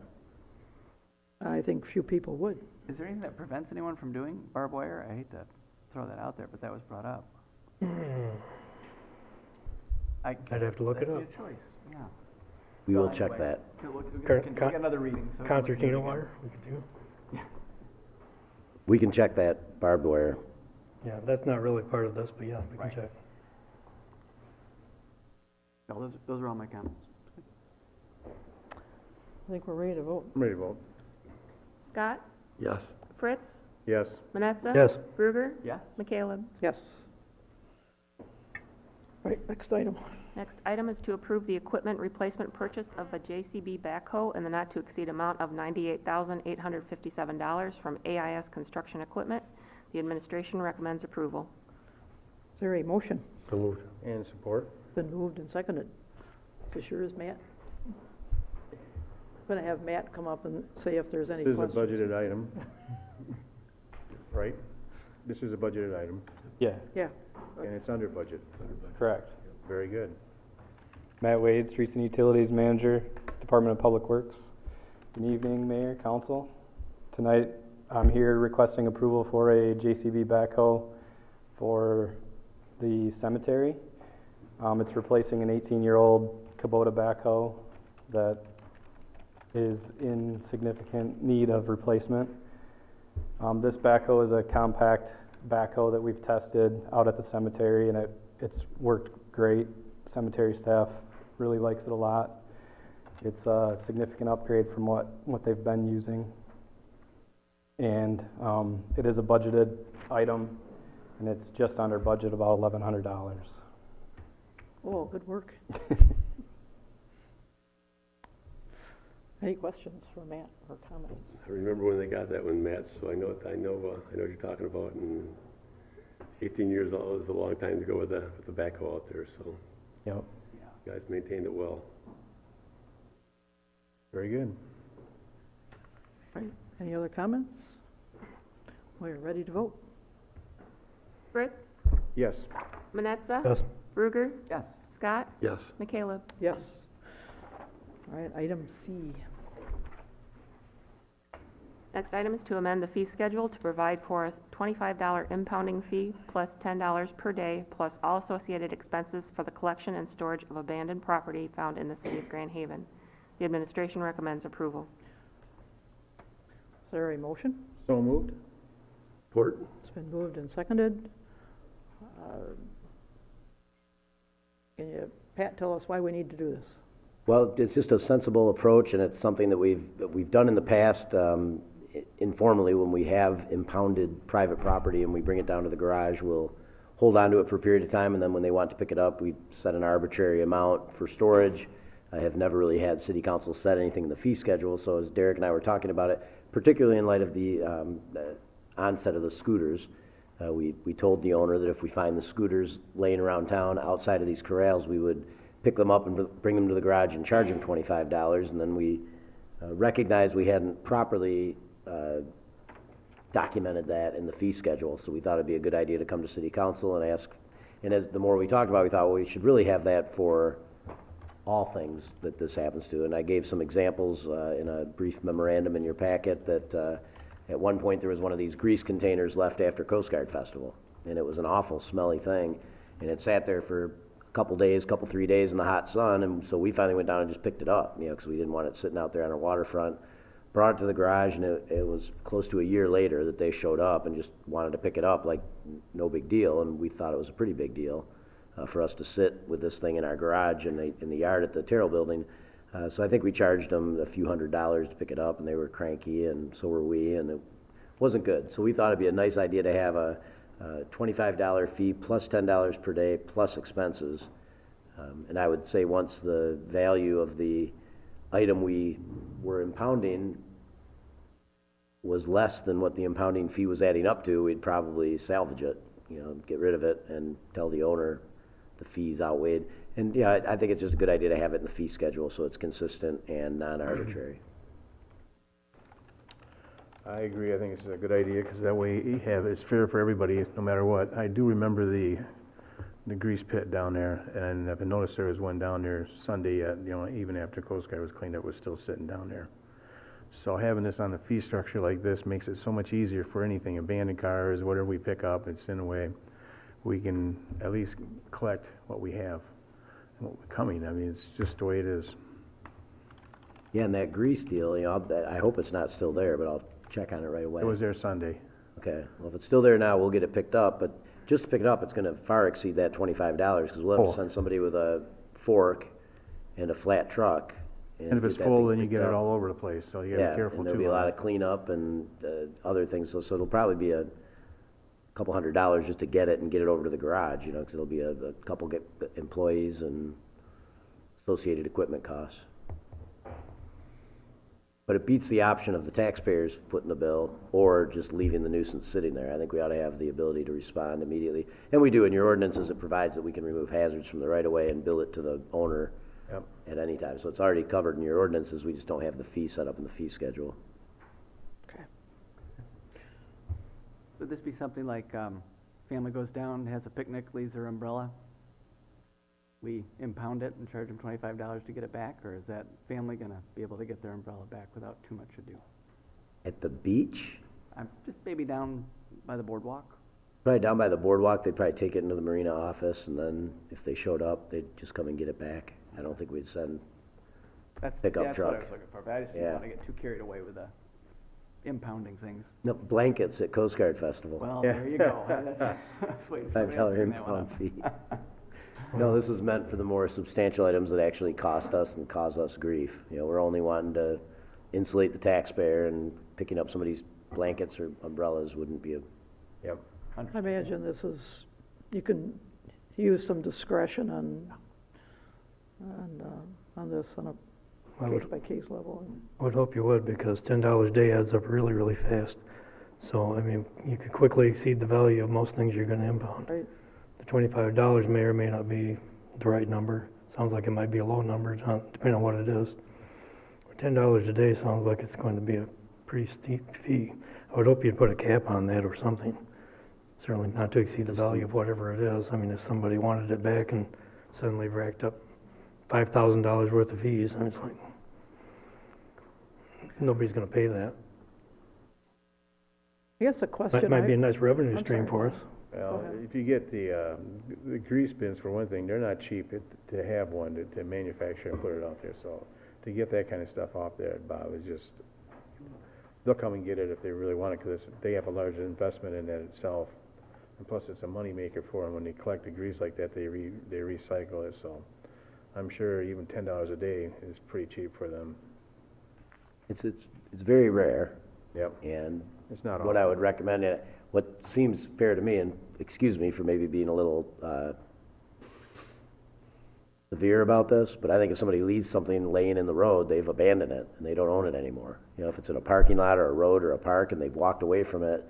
I think few people would. Is there anything that prevents anyone from doing barbed wire? I hate to throw that out there, but that was brought up. I I'd have to look it that'd up. be a choice, yeah. We Well, will check anyway, that. we can get another reading. so we can look into it Concertina again. wire, we could do. We can check that barbed wire. Yeah, that's not really part of this, but yeah, we can Right. check. No, those are all my comments. I think we're ready to vote. Ready to vote? Scott? Yes. Fritz? Yes. Manetza? Yes. Bruger? Yes? McCaleb? Yes. Right, next item. Next item is to approve the equipment replacement purchase of a JCB backhoe in the not-to-exceed amount of $98,857 from AIS Construction Equipment. The administration recommends approval. Is there a motion? So moved. And support? Been moved and seconded. This yours, Matt? Gonna have Matt come up and say if there's any This is a questions. budgeted item. Right? This is a budgeted item, Yeah, Yeah, and it's under budget. correct. Very good. Matt Wade, Streets and Utilities Manager, Department of Public Works. Good evening, Mayor, Council. Tonight, I'm here requesting approval for a JCB backhoe for the cemetery. It's replacing an 18-year-old Kubota backhoe that is in significant need of replacement. This backhoe is a compact backhoe that we've tested out at the cemetery, and it's worked great. Cemetery staff really likes it a lot. It's a significant upgrade from what they've been using. And it is a budgeted item, and it's just under budget, about $1,100. oh, good work. Any questions for Matt or comments? I remember when they got that one, Matt, so I know what you're talking about, and 18 years old is a long time to go with the backhoe out there, so Yep. you guys maintained it well. Very good. Right, any other comments? We're ready to vote. Fritz? Yes. Manetza? Yes. Bruger? Yes. Scott? Yes. McCaleb? Yes. All right, item C. Next item is to amend the fee schedule to provide for a $25 impounding fee plus $10 per day plus all associated expenses for the collection and storage of abandoned property found in the city of Grand Haven. The administration recommends approval. Is there a motion? So moved? Support? It's been moved and seconded. Can you, Pat, tell us why we need to do this? Well, it's just a sensible approach, and it's something that we've done in the past informally. When we have impounded private property and we bring it down to the garage, we'll hold on to it for a period of time, and then when they want to pick it up, we set an arbitrary amount for storage. I have never really had city council set anything in the fee schedule, so as Derek and I were talking about it, particularly in light of the onset of the scooters, we told the owner that if we find the scooters laying around town outside of these corrals, we would pick them up and bring them to the garage and charge them $25, and then we recognized we hadn't properly documented that in the fee schedule. So we thought it'd be a good idea to come to city council and ask, and as the more we talked about it, we thought, well, we should really have that for all things that this happens to. And I gave some examples in a brief memorandum in your packet that at one point there was one of these grease containers left after Coast Guard Festival. And it was an awful smelly thing. And it sat there for a couple days, 3 days in the hot sun. And so we finally went down and just picked it up, because we didn't want it sitting out there on our waterfront. Brought it to the garage, and it was close to a year later that they showed up and just wanted to pick it up like no big deal. And we thought it was a pretty big deal for us to sit with this thing in our garage in the yard at the Terrell Building. So I think we charged them a few $100s to pick it up, and they were cranky, and so were we, and it wasn't good. So we thought it'd be a nice idea to have a $25 fee plus $10 per day plus expenses. And I would say once the value of the item we were impounding was less than what the impounding fee was adding up to, we'd probably salvage it, get rid of it and tell the owner the fees outweighed. And yeah, I think it's just a good idea to have it in the fee schedule so it's consistent and non-arbitrary. I agree. I think it's a good idea because that way it's fair for everybody, no matter what. I do remember the grease pit down there, and I've noticed there was one down there Sunday. Even after Coast Guard was cleaned up, it was still sitting down there. So having this on a fee structure like this makes it so much easier for anything, abandoned cars, whatever we pick up, it's in a way we can at least collect what we have and what we're coming. I mean, it's just the way it is. Yeah, and that grease deal, I hope it's not still there, but I'll check on it right away. It was there Sunday. Okay, well, if it's still there now, we'll get it picked up, but just to pick it up, it's gonna far exceed that $25, because we'll have to send somebody with a fork and a flat truck. And if it's full, then you get it all over the place, so you gotta be careful too. And there'll be a lot of cleanup and other things, so it'll probably be a couple $100 just to get it and get it over to the garage, because it'll be a couple employees and associated equipment costs. But it beats the option of the taxpayers footing the bill or just leaving the nuisance sitting there. I think we ought to have the ability to respond immediately. And we do. In your ordinances, it provides that we can remove hazards from the right-of-way and bill it to the owner at any time. So it's already covered in your ordinances. We just don't have the fee set up in the fee schedule. Okay. Would this be something like family goes down, has a picnic, leaves their umbrella? We impound it and charge them $25 to get it back, or is that family going to be able to get their umbrella back without too much ado? At the beach? Just maybe down by the boardwalk. Probably down by the boardwalk. They'd probably take it into the marina office, and then if they showed up, they'd just come and get it back. I don't think we'd send pickup truck. That's what I was looking for, but I just didn't want to get too carried away with the impounding things. No, blankets at Coast Guard Festival. Well, there you go. That's waiting for somebody else to bring that one $5 up. impound fee. No, this is meant for the more substantial items that actually cost us and cause us grief. We're only wanting to insulate the taxpayer, and picking up somebody's blankets or umbrellas wouldn't be a... Yep. I imagine you can use some discretion on this on a case-by-case level. I would hope you would, because $10 a day adds up really, really fast. So, I mean, you could quickly exceed the value of most things you're going to impound. Right. The $25 may or may not be the right number. Sounds like it might be a low number, depending on what it is. $10 a day sounds like it's going to be a pretty steep fee. I would hope you'd put a cap on that or something. Certainly not to exceed the value of whatever it is. I mean, if somebody wanted it back and suddenly racked up $5,000 worth of fees, and it's like, nobody's going to pay that. I guess a question. That might be a nice revenue stream for us. Well, if you get the grease bins, for one thing, they're not cheap to have one to manufacture and put it out there. So to get that kind of stuff off there, Bob, is just, they'll come and get it if they really want it, because they have a large investment in that itself. And plus, it's a moneymaker for them. When they collect the grease like that, they recycle it. So I'm sure even $10 a day is pretty cheap for them. It's very rare. Yep. And it's not what I would recommend, what seems fair to me, and excuse me for maybe being a little severe about this, but I think if somebody leaves something laying in the road, they've abandoned it and they don't own it anymore. If it's in a parking lot or a road or a park and they've walked away from it,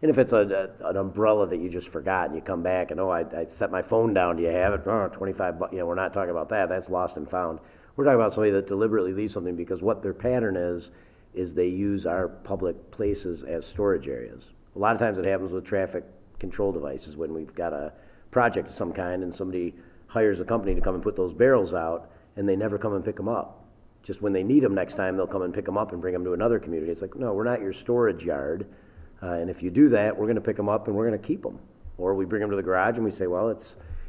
and if it's an umbrella that you just forgot and you come back and, I set my phone down, do you have it? Oh, $25, we're not talking about that. That's lost and found. We're talking about somebody that deliberately leaves something because what their pattern is is they use our public places as storage areas. A lot of times it happens with traffic control devices when we've got a project of some kind and somebody hires a company to come and put those barrels out and they never come and pick them up. Just when they need them next time, they'll come and pick them up and bring them to another community. It's like, no, we're not your storage yard. And if you do that, we're going to pick them up and we're going to keep them. Or we bring them to the garage and we say, well,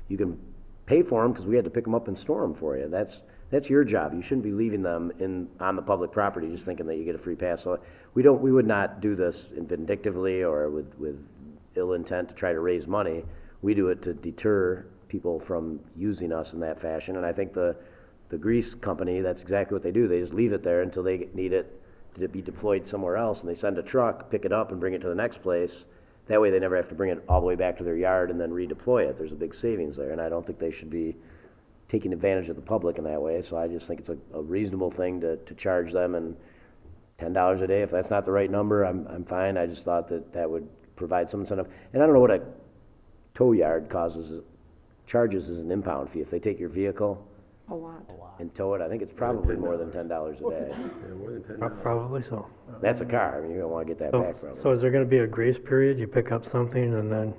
you can pay for them because we had to pick them up and store them for you. That's your job. You shouldn't be leaving them on the public property just thinking that you get a free pass. So we would not do this vindictively or with ill intent to try to raise money. We do it to deter people from using us in that fashion. And I think the grease company, that's exactly what they do. They just leave it there until they need it to be deployed somewhere else, and they send a truck, pick it up, and bring it to the next place. That way they never have to bring it all the way back to their yard and then redeploy it. There's a big savings there, and I don't think they should be taking advantage of the public in that way. So I just think it's a reasonable thing to charge them, and $10 a day, if that's not the right number, I'm fine. I just thought that would provide some incentive. And I don't know what a tow yard charges as an impound fee. If they take your vehicle A lot. and tow it, I think it's probably more than $10 a day. Yeah, more than $10. Probably so. That's a car. I mean, you're gonna wanna get that back from So them. is there gonna be a grace period? You pick up something and then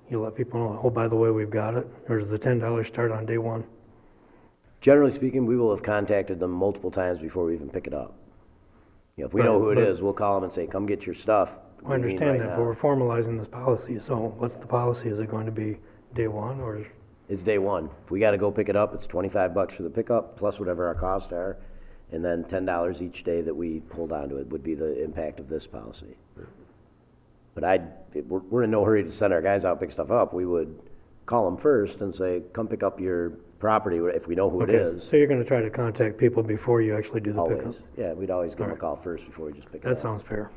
you let people know, oh, by the way, we've got it? Or does the $10 start on day one? Generally speaking, we will have contacted them multiple times before we even pick it up. You know, if we know who it is, we'll call them and say, come get your stuff. I understand that, but we're formalizing this policy, so what's the policy? Is it going to be day one or? It's day one. If we gotta go pick it up, it's $25 for the pickup, plus whatever our costs are, and then $10 each day that we hold on to it would be the impact of this policy. But we're in no hurry to send our guys out, pick stuff up. We would call them first and say, come pick up your property if we know who it is. So you're gonna try to contact people before you actually do the pickup? Always. Yeah, we'd always give them a call first before we just pick it up. That sounds fair.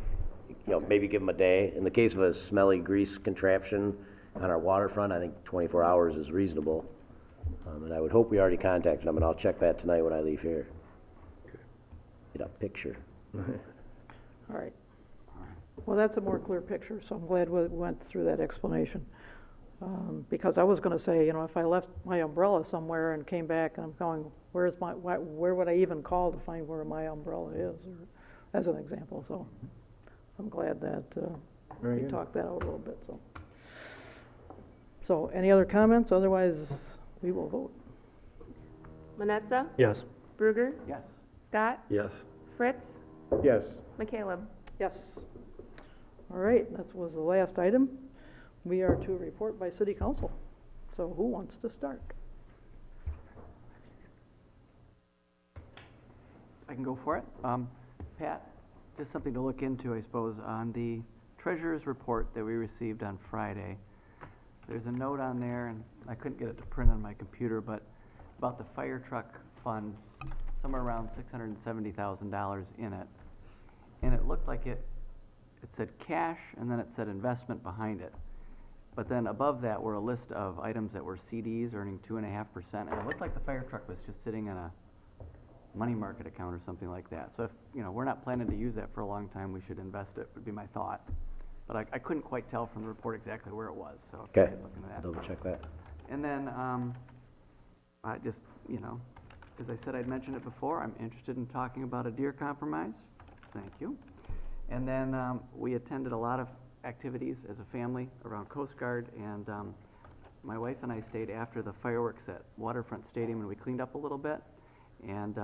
You know, maybe give them a day. In the case of a smelly grease contraption on our waterfront, I think 24 hours is reasonable. And I would hope we already contacted them, and I'll check that tonight when I leave here. Get a picture. All right. Well, that's a more clear picture, so I'm glad we went through that explanation. Because I was gonna say, you know, if I left my umbrella somewhere and came back and I'm going, where would I even call to find where my umbrella is, or, as an example, so I'm glad that we talked that out a little bit, so. So, any other comments? Otherwise, we will vote. Manetza? Yes. Bruger? Yes. Scott? Yes. Fritz? Yes. McCaleb? Yes. All right, that was the last item. We are to report by city council. So who wants to start? I can go for it. Pat, just something to look into, I suppose, on the treasurer's report that we received on Friday. There's a note on there, and I couldn't get it to print on my computer, but about the fire truck fund, somewhere around $670,000 in it. And it looked like it said cash, and then it said investment behind it. But then above that were a list of items that were CDs earning 2.5%, and it looked like the fire truck was just sitting in a money market account or something like that. So if, you know, we're not planning to use that for a long time, we should invest it, would be my thought. But I couldn't quite tell from the report exactly where it was, so Okay, looking at that. double check that. And then, I just, you know, as I said, I'd mentioned it before, I'm interested in talking about a deer compromise. Thank you. And then we attended a lot of activities as a family around Coast Guard, and my wife and I stayed after the fireworks at Waterfront Stadium, and we cleaned up a little bit. And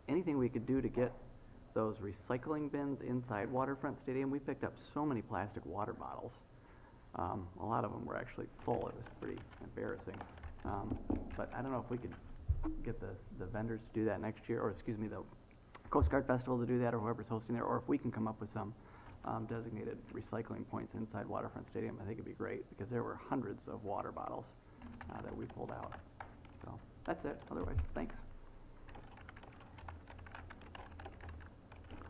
anything we could do to get those recycling bins inside Waterfront Stadium. We picked up so many plastic water bottles. A lot of them were actually full. It was pretty embarrassing. But I don't know if we could get the vendors to do that next year, or excuse me, the Coast Guard Festival to do that, or whoever's hosting there, or if we can come up with some designated recycling points inside Waterfront Stadium. I think it'd be great, because there were hundreds of water bottles that we pulled out. So that's it. Otherwise, thanks.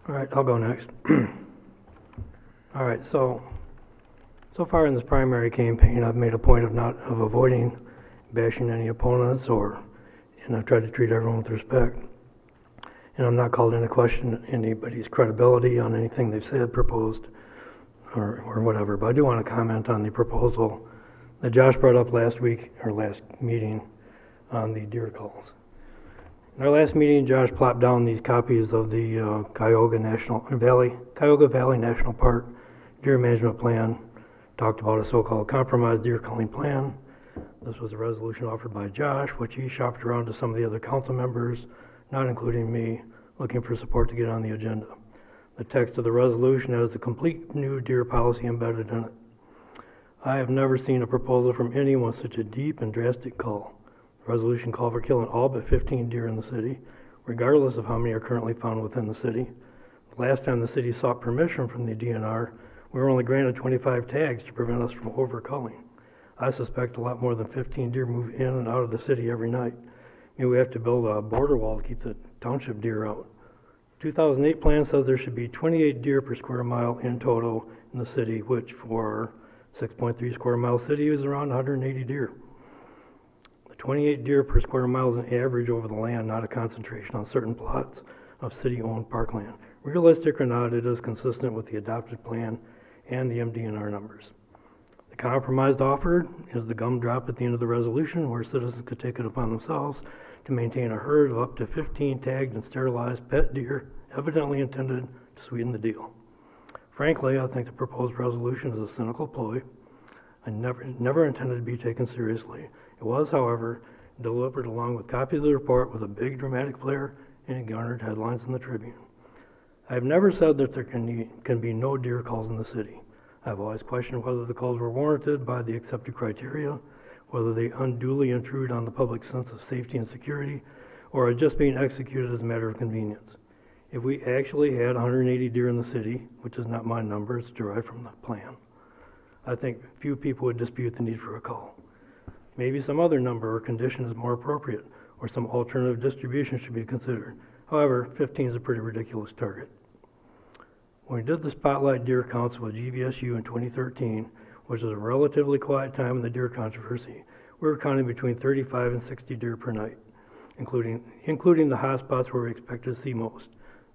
All right, I'll go next. All right, so far in this primary campaign, I've made a point of avoiding bashing any opponents, and I've tried to treat everyone with respect. And I'm not called into question anybody's credibility on anything they've said, proposed, or whatever. But I do want to comment on the proposal that Josh brought up last week, or last meeting, on the deer calls. In our last meeting, Josh plopped down these copies of the Cuyahoga Valley National Park Deer Management Plan, talked about a so-called compromised deer culling plan. This was a resolution offered by Josh, which he shopped around to some of the other council members, not including me, looking for support to get on the agenda. The text of the resolution has a complete new deer policy embedded in it. I have never seen a proposal from anyone with such a deep and drastic call. The resolution called for killing all but 15 deer in the city, regardless of how many are currently found within the city. The last time the city sought permission from the DNR, we were only granted 25 tags to prevent us from over-culling. I suspect a lot more than 15 deer move in and out of the city every night. Maybe we have to build a border wall to keep the township deer out. The 2008 plan says there should be 28 deer per square mile in total in the city, which for 6.3 square mile city is around 180 deer. The 28 deer per square mile is an average over the land, not a concentration on certain plots of city-owned parkland. Realistic or not, it is consistent with the adopted plan and the MDNR numbers. The compromise offered is the gumdrop at the end of the resolution, where citizens could take it upon themselves to maintain a herd of up to 15 tagged and sterilized pet deer, evidently intended to sweeten the deal. Frankly, I think the proposed resolution is a cynical ploy. I never intended to be taken seriously. It was, however, delivered along with copies of the report with a big dramatic flair, and it garnered headlines in the Tribune. I have never said that there can be no deer calls in the city. I've always questioned whether the calls were warranted by the accepted criteria, whether they unduly intrude on the public's sense of safety and security, or are just being executed as a matter of convenience. If we actually had 180 deer in the city, which is not my number, it's derived from the plan, I think few people would dispute the need for a call. Maybe some other number or condition is more appropriate, or some alternative distribution should be considered. However, 15 is a pretty ridiculous target. When we did the Spotlight Deer Counts with GVSU in 2013, which was a relatively quiet time in the deer controversy, we were counting between 35 and 60 deer per night, including the hotspots where we expected to see most.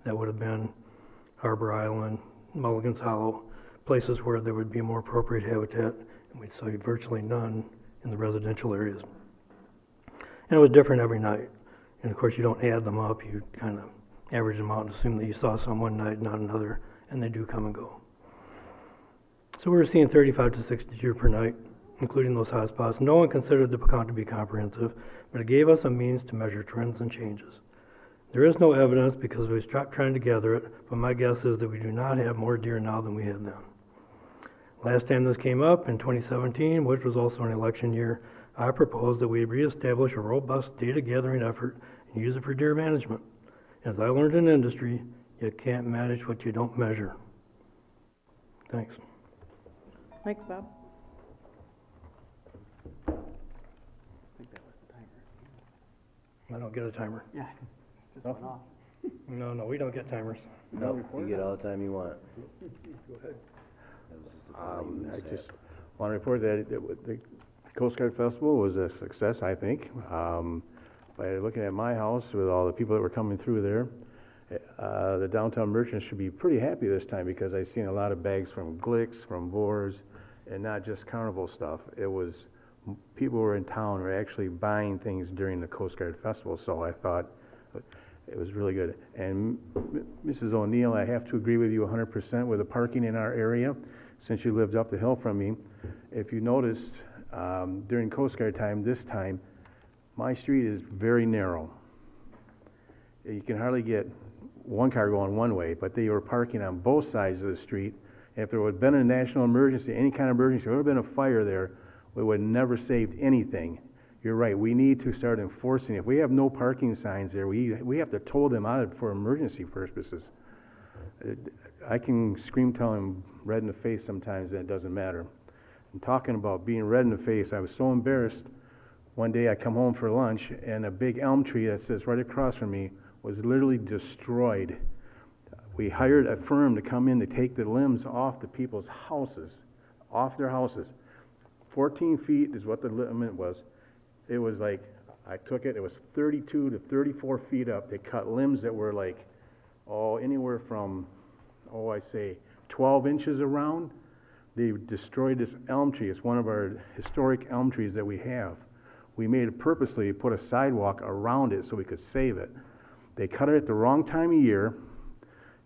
That would have been Harbor Island, Mulligan's Hollow, places where there would be more appropriate habitat, and we'd see virtually none in the residential areas. And it was different every night. And of course, you don't add them up, you kind of average them out and assume that you saw some one night, not another, and they do come and go. So we were seeing 35 to 60 deer per night, including those hotspots. No one considered the count to be comprehensive, but it gave us a means to measure trends and changes. There is no evidence because we stopped trying to gather it, but my guess is that we do not have more deer now than we had then. Last time this came up in 2017, which was also an election year, I proposed that we reestablish a robust data gathering effort and use it for deer management. As I learned in industry, you can't manage what you don't measure. Thanks. Thanks, Bob. I think that was the timer. I don't get a timer. Yeah, just went off. No, we don't get timers. No, you get all the time you want. Go ahead. I just want to report that the Coast Guard Festival was a success, I think. By looking at my house with all the people that were coming through there, the downtown merchants should be pretty happy this time because I've seen a lot of bags from Glicks, from Boers, and not just carnival stuff. It was people who were in town were actually buying things during the Coast Guard Festival, so I thought it was really good. And Mrs. O'Neill, I have to agree with you 100% with the parking in our area, since you lived up the hill from me. If you noticed, during Coast Guard time, this time, my street is very narrow. You can hardly get one car going one way, but they were parking on both sides of the street. And if there would have been a national emergency, any kind of emergency, if there would have been a fire there, we would have never saved anything. You're right, we need to start enforcing it. If we have no parking signs there, we have to tow them out for emergency purposes. I can scream tell him red in the face sometimes, and it doesn't matter. And talking about being red in the face, I was so embarrassed. One day I come home for lunch, and a big elm tree that sits right across from me was literally destroyed. We hired a firm to come in to take the limbs off the people's houses, off their houses. 14 feet is what the limit was. It was like, I took it, it was 32 to 34 feet up. They cut limbs that were like, anywhere from, I say 12 inches around. They destroyed this elm tree. It's one of our historic elm trees that we have. We made it purposely, put a sidewalk around it so we could save it. They cut it at the wrong time of year.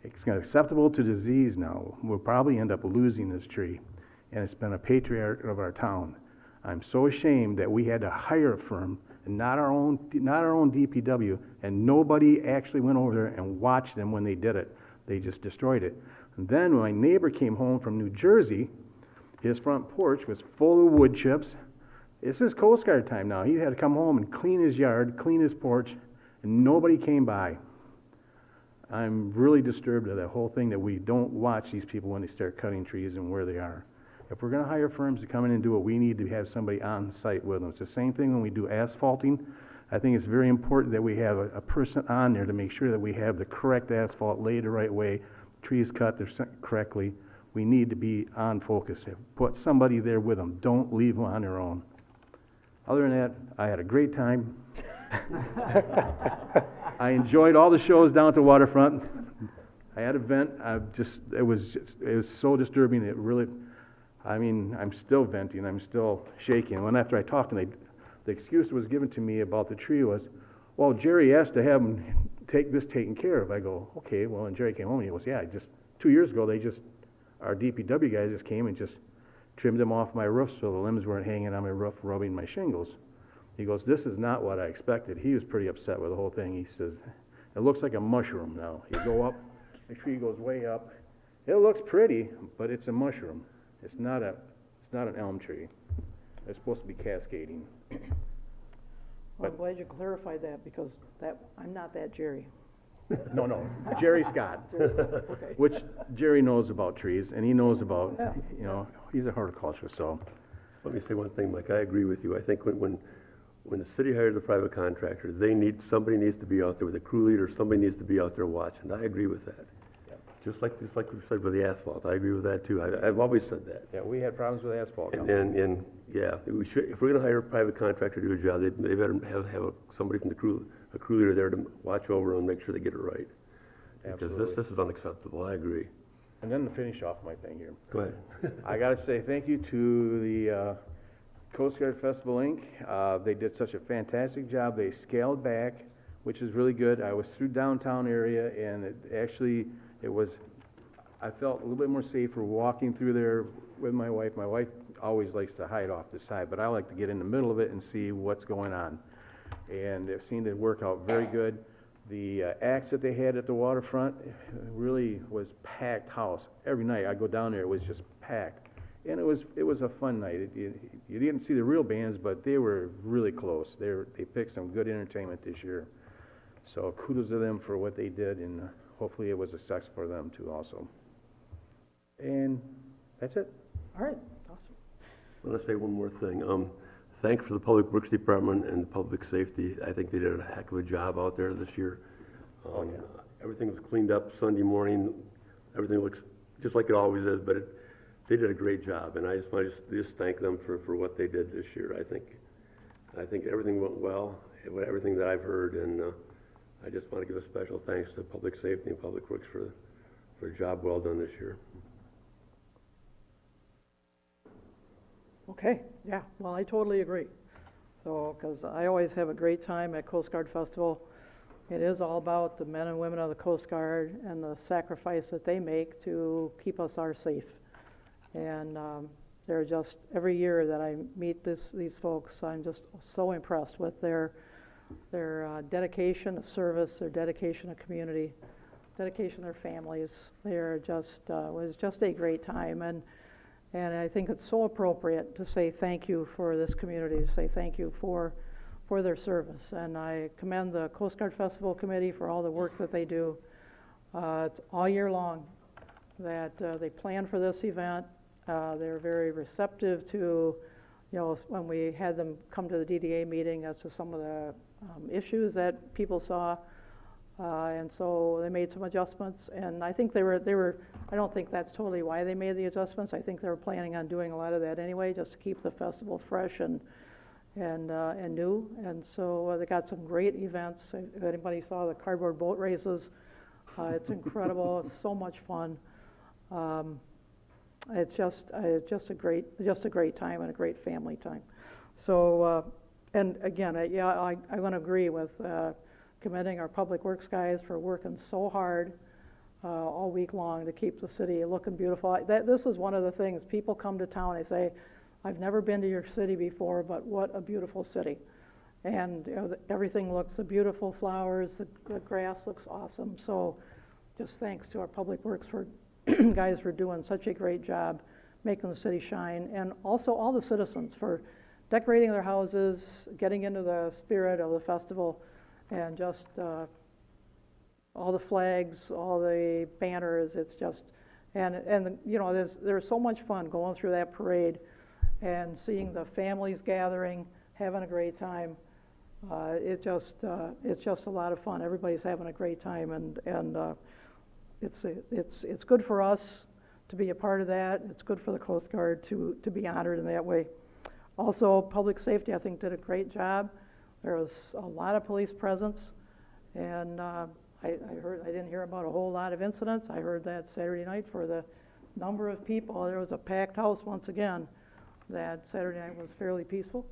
It's acceptable to disease now. We'll probably end up losing this tree. And it's been a patriarch of our town. I'm so ashamed that we had to hire a firm and not our own DPW, and nobody actually went over there and watched them when they did it. They just destroyed it. And then when my neighbor came home from New Jersey, his front porch was full of wood chips. This is Coast Guard time now. He had to come home and clean his yard, clean his porch, and nobody came by. I'm really disturbed at that whole thing that we don't watch these people when they start cutting trees and where they are. If we're going to hire firms to come in and do it, we need to have somebody on site with them. It's the same thing when we do asphalting. I think it's very important that we have a person on there to make sure that we have the correct asphalt laid the right way, trees cut correctly. We need to be on focus. Put somebody there with them. Don't leave them on their own. Other than that, I had a great time. I enjoyed all the shows down at the waterfront. I had a vent. It was so disturbing. It really, I mean, I'm still venting. I'm still shaking. When after I talked to them, the excuse that was given to me about the tree was, well, Jerry asked to have him take this taken care of. I go, okay, well, and Jerry came home and he goes, yeah, just 2 years ago, our DPW guys just came and just trimmed them off my roof so the limbs weren't hanging on my roof, rubbing my shingles. He goes, this is not what I expected. He was pretty upset with the whole thing. He says, it looks like a mushroom now. You go up, the tree goes way up. It looks pretty, but it's a mushroom. It's not an elm tree. It's supposed to be cascading. Well, I'm glad you clarified that, because I'm not that Jerry. No, Jerry Scott, Okay. which Jerry knows about trees, and he knows about, he's a horticulturist, so. Let me say one thing, Mike, I agree with you. I think when the city hires a private contractor, somebody needs to be out there with a crew leader, somebody needs to be out there watching. I agree with that. Yeah. Just like we said with the asphalt, I agree with that too. I've always said that. Yeah, we had problems with asphalt. And yeah, if we're gonna hire a private contractor to do a job, they better have somebody from a crew leader there to watch over and make sure they get it right. Absolutely. Because this is unacceptable, I agree. And then to finish off my thing here. Go ahead. I gotta say thank you to the Coast Guard Festival, Inc. They did such a fantastic job. They scaled back, which is really good. I was through downtown area, and I felt a little bit more safer walking through there with my wife. My wife always likes to hide off the side, but I like to get in the middle of it and see what's going on. And it seemed to work out very good. The acts that they had at the waterfront really was packed house. Every night I go down there, it was just packed. And it was a fun night. You didn't see the real bands, but they were really close. They picked some good entertainment this year. So kudos to them for what they did, and hopefully it was a success for them too also. And that's it. All right, awesome. I want to say one more thing. Thanks for the Public Works Department and the Public Safety. I think they did a heck of a job out there this year. Everything was cleaned up Sunday morning. Everything looks just like it always is, but they did a great job, and I just want to just thank them for what they did this year. I think everything went well, everything that I've heard, and I just want to give a special thanks to Public Safety and Public Works for a job well done this year. Okay, yeah, well, I totally agree. So, because I always have a great time at Coast Guard Festival. It is all about the men and women of the Coast Guard and the sacrifice that they make to keep us safe. And they're just, every year that I meet these folks, I'm just so impressed with their dedication to service, their dedication to community, dedication to their families. They're just, was just a great time. And I think it's so appropriate to say thank you for this community, to say thank you for their service. And I commend the Coast Guard Festival Committee for all the work that they do. It's all year long that they plan for this event. They're very receptive to, when we had them come to the DDA meeting as to some of the issues that people saw. And so they made some adjustments, and I think they were, I don't think that's totally why they made the adjustments. I think they were planning on doing a lot of that anyway, just to keep the festival fresh and new. And so they got some great events. If anybody saw the cardboard boat races, it's incredible. It's so much fun. It's just a great time and a great family time. So And again, I'm going to agree with commending our public works guys for working so hard all week long to keep the city looking beautiful. This is one of the things, people come to town, they say, I've never been to your city before, but what a beautiful city. And everything looks, the beautiful flowers, the grass looks awesome. So just thanks to our public works guys for doing such a great job making the city shine, and also all the citizens for decorating their houses, getting into the spirit of the festival, and just all the flags, all the banners. It's just, and there's so much fun going through that parade and seeing the families gathering, having a great time. It's just a lot of fun. Everybody's having a great time, and it's good for us to be a part of that. It's good for the Coast Guard to be honored in that way. Also, public safety, I think, did a great job. There was a lot of police presence, and I didn't hear about a whole lot of incidents. I heard that Saturday night for the number of people. There was a packed house once again. That Saturday night was fairly peaceful.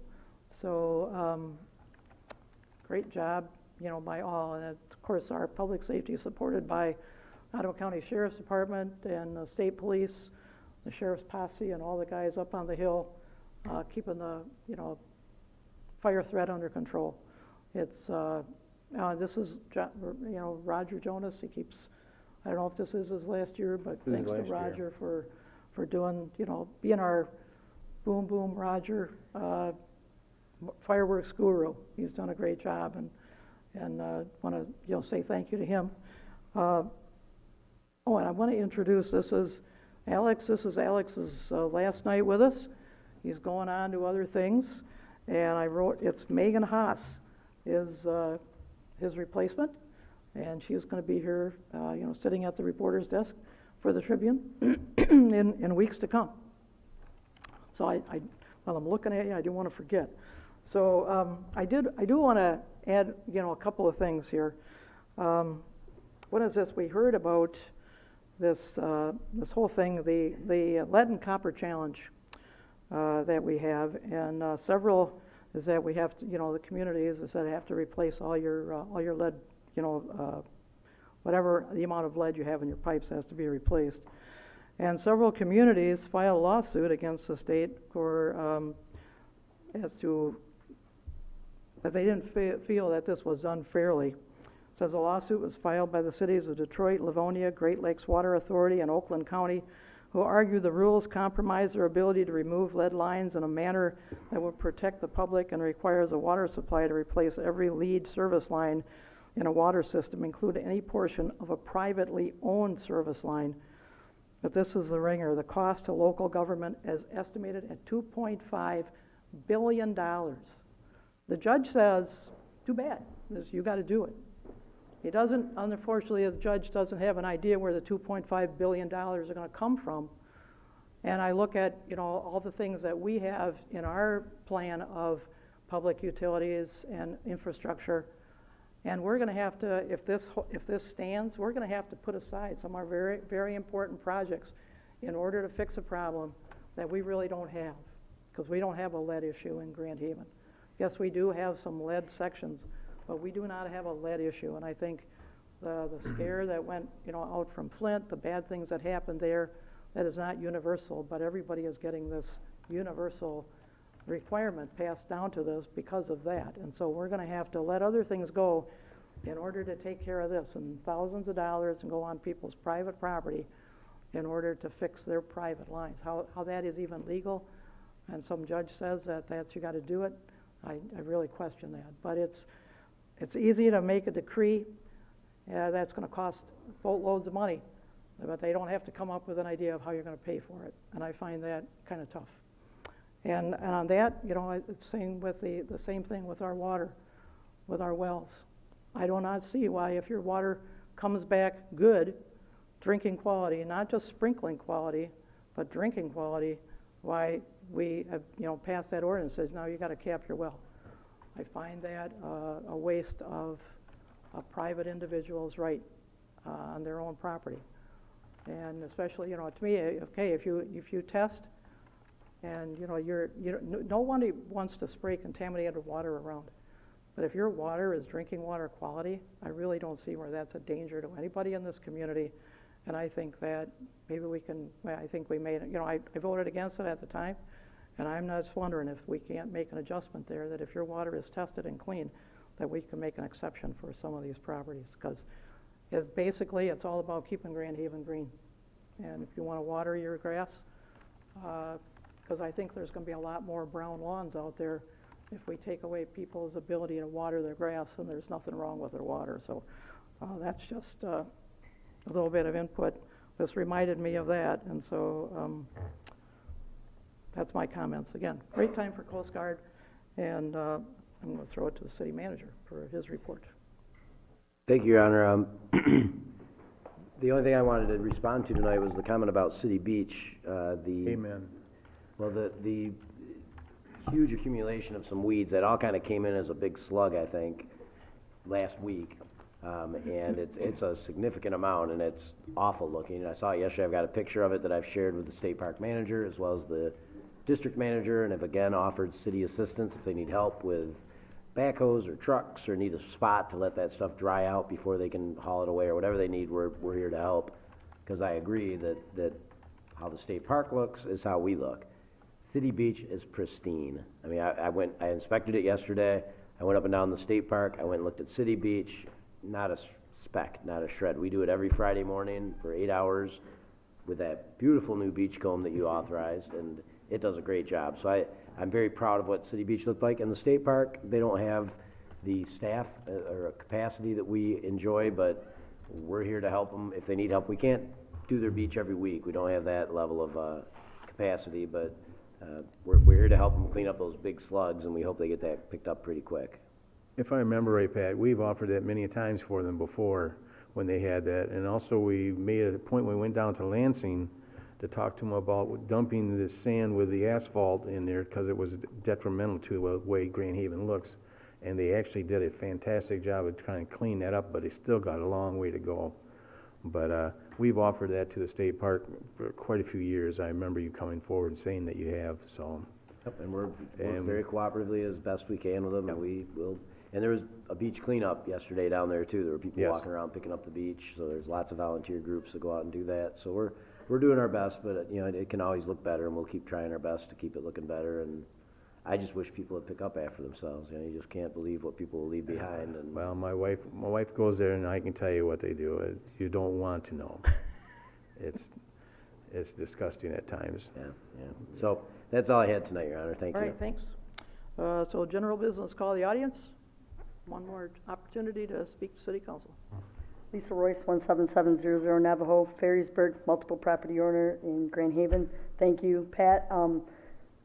So great job, by all. And of course, our public safety is supported by Ottawa County Sheriff's Department and the state police, the sheriff's posse, and all the guys up on the hill, keeping the fire threat under control. It's this is Roger Jonas. He keeps, I don't know if this is his last year, but thanks to Roger for doing, being our boom boom Roger fireworks guru. He's done a great job, and want to say thank you to him. And I want to introduce, this is Alex. This is Alex's last night with us. He's going on to other things, and it's Megan Haas is his replacement, and she's going to be here, sitting at the reporter's desk for the Tribune in weeks to come. So while I'm looking at you, I do want to forget. So I do want to add, a couple of things here. What is this? We heard about this whole thing, the lead and copper challenge that we have, and several is that we have to, the communities is that have to replace all your lead, whatever the amount of lead you have in your pipes has to be replaced. And several communities filed a lawsuit against the state for as to that they didn't feel that this was done fairly. It says a lawsuit was filed by the cities of Detroit, Livonia, Great Lakes Water Authority, and Oakland County, who argued the rules compromise their ability to remove lead lines in a manner that would protect the public and requires a water supply to replace every lead service line in a water system, including any portion of a privately owned service line. But this is the ringer. The cost to local government is estimated at $2.5 billion. The judge says, too bad, you got to do it. He doesn't, unfortunately, the judge doesn't have an idea where the $2.5 billion are going to come from. And I look at, all the things that we have in our plan of public utilities and infrastructure, and we're going to have to, if this stands, we're going to have to put aside some of our very, very important projects in order to fix a problem that we really don't have, because we don't have a lead issue in Grand Haven. Yes, we do have some lead sections, but we do not have a lead issue. And I think the scare that went, out from Flint, the bad things that happened there, that is not universal, but everybody is getting this universal requirement passed down to this because of that. And so we're going to have to let other things go in order to take care of this, and thousands of dollars and go on people's private property in order to fix their private lines. How that is even legal, and some judge says that you got to do it, I really question that. But it's easy to make a decree that's going to cost boatloads of money, but they don't have to come up with an idea of how you're going to pay for it, and I find that kind of tough. And on that, it's the same thing with our water, with our wells. I do not see why, if your water comes back good, drinking quality, not just sprinkling quality, but drinking quality, why we have, passed that ordinance that says now you got to cap your well. I find that a waste of a private individual's right on their own property. And especially, to me, okay, if you test And, you know, nobody wants to spray contaminated water around. But if your water is drinking water quality, I really don't see where that's a danger to anybody in this community. And I think that maybe we can, I think we made it, you know, I voted against it at the time, and I'm just wondering if we can't make an adjustment there, that if your water is tested and clean, that we can make an exception for some of these properties. Because basically, it's all about keeping Grand Haven green. And if you want to water your grass, because I think there's going to be a lot more brown lawns out there if we take away people's ability to water their grass, and there's nothing wrong with their water. So that's just a little bit of input. This reminded me of that, and so that's my comments. Again, great time for Coast Guard, and I'm going to throw it to the city manager for his report. Thank you, Your Honor. The only thing I wanted to respond to tonight was the comment about City Beach. Amen. Well, the huge accumulation of some weeds that all kind of came in as a big slug, I think, last week. And it's a significant amount, and it's awful looking. I saw it yesterday. I've got a picture of it that I've shared with the state park manager as well as the district manager, and have again offered city assistance if they need help with backhoes or trucks or need a spot to let that stuff dry out before they can haul it away or whatever they need. We're here to help, because I agree that how the state park looks is how we look. City Beach is pristine. I mean, I inspected it yesterday. I went up and down the state park. I went and looked at City Beach. Not a speck, not a shred. We do it every Friday morning for 8 hours with that beautiful new beach comb that you authorized, and it does a great job. So I'm very proud of what City Beach looked like. And the state park, they don't have the staff or capacity that we enjoy, but we're here to help them if they need help. We can't do their beach every week. We don't have that level of capacity, but we're here to help them clean up those big slugs, and we hope they get that picked up pretty quick. If I remember right, Pat, we've offered that many times for them before when they had that. And also we made a point when we went down to Lansing to talk to them about dumping the sand with the asphalt in there because it was detrimental to the way Grand Haven looks. And they actually did a fantastic job of trying to clean that up, but they still got a long way to go. But we've offered that to the state park for quite a few years. I remember you coming forward and saying that you have, so. Yep, and we're very cooperatively as best we can with them, and we will. And there was a beach cleanup yesterday down there too. There were people walking around picking up the beach, so there's lots of volunteer groups that go out and do that. So we're doing our best, but you know, it can always look better, and we'll keep trying our best to keep it looking better. And I just wish people would pick up after themselves. You know, you just can't believe what people will leave behind. And well, my wife goes there, and I can tell you what they do. You don't want to know. It's disgusting at times. Yeah. So that's all I had tonight, Your Honor. Thank you. All right, thanks. So general business, call the audience. One more opportunity to speak to City Council. Lisa Royce, 17700 Navajo, Ferrysburg, multiple property owner in Grand Haven. Thank you, Pat.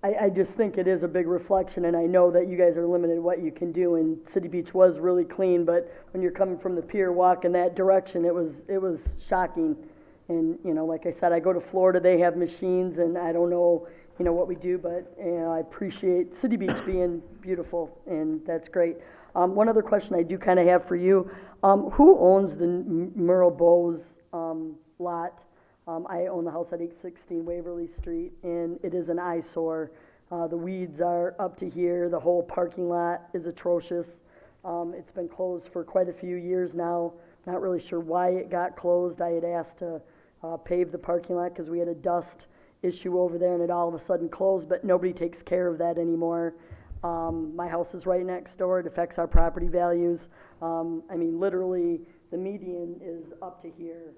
I just think it is a big reflection, and I know that you guys are limited what you can do, and City Beach was really clean, but when you're coming from the pier walking that direction, it was shocking. And, you know, like I said, I go to Florida, they have machines, and I don't know, you know, what we do, but, you know, I appreciate City Beach being beautiful, and that's great. One other question I do kind of have for you. Who owns the Merle Bowes lot? I own the house at 816 Waverly Street, and it is an eyesore. The weeds are up to here. The whole parking lot is atrocious. It's been closed for quite a few years now. Not really sure why it got closed. I had asked to pave the parking lot because we had a dust issue over there, and it all of a sudden closed, but nobody takes care of that anymore. My house is right next door. It affects our property values. I mean, literally, the median is up to here.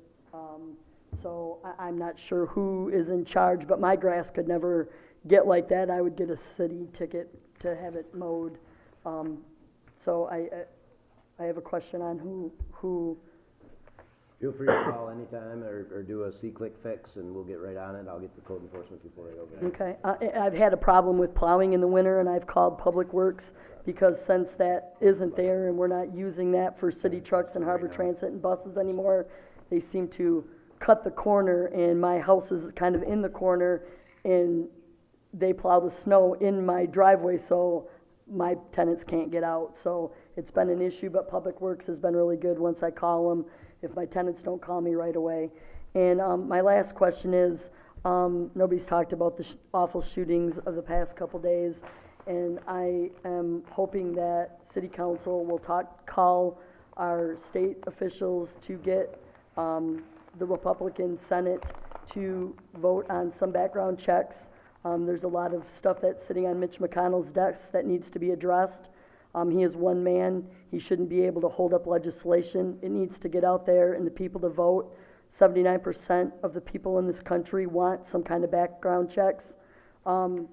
So I'm not sure who is in charge, but my grass could never get like that. I would get a city ticket to have it mowed. So I have a question on who. Feel free to call anytime or do a C-click fix, and we'll get right on it. I'll get the code enforcement people right over there. Okay. I've had a problem with plowing in the winter, and I've called Public Works because since that isn't there and we're not using that for city trucks and harbor transit and buses anymore, they seem to cut the corner, and my house is kind of in the corner, and they plow the snow in my driveway, so my tenants can't get out. So it's been an issue, but Public Works has been really good once I call them, if my tenants don't call me right away. And my last question is, Nobody's talked about the awful shootings of the past couple days, and I am hoping that City Council will call our state officials to get the Republican Senate to vote on some background checks. There's a lot of stuff that's sitting on Mitch McConnell's desk that needs to be addressed. He is one man. He shouldn't be able to hold up legislation. It needs to get out there and the people to vote. 79% of the people in this country want some kind of background checks.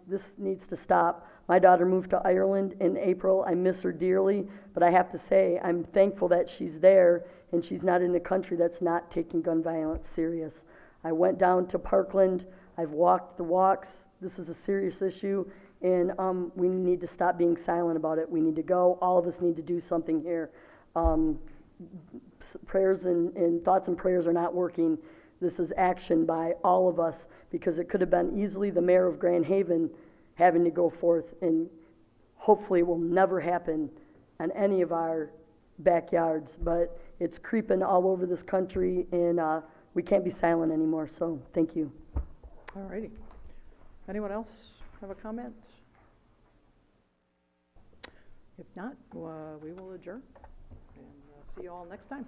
This needs to stop. My daughter moved to Ireland in April. I miss her dearly, but I have to say I'm thankful that she's there and she's not in a country that's not taking gun violence serious. I went down to Parkland. I've walked the walks. This is a serious issue, and we need to stop being silent about it. We need to go. All of us need to do something here. Prayers and thoughts and prayers are not working. This is action by all of us, because it could have been easily the mayor of Grand Haven having to go forth, and hopefully it will never happen on any of our backyards, but it's creeping all over this country, and we can't be silent anymore, so thank you. All righty. Anyone else have a comment? If not, we will adjourn, and see you all next time.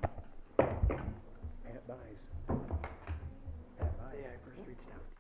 Pat buys. Pat buys. Yeah, I first reached out to you.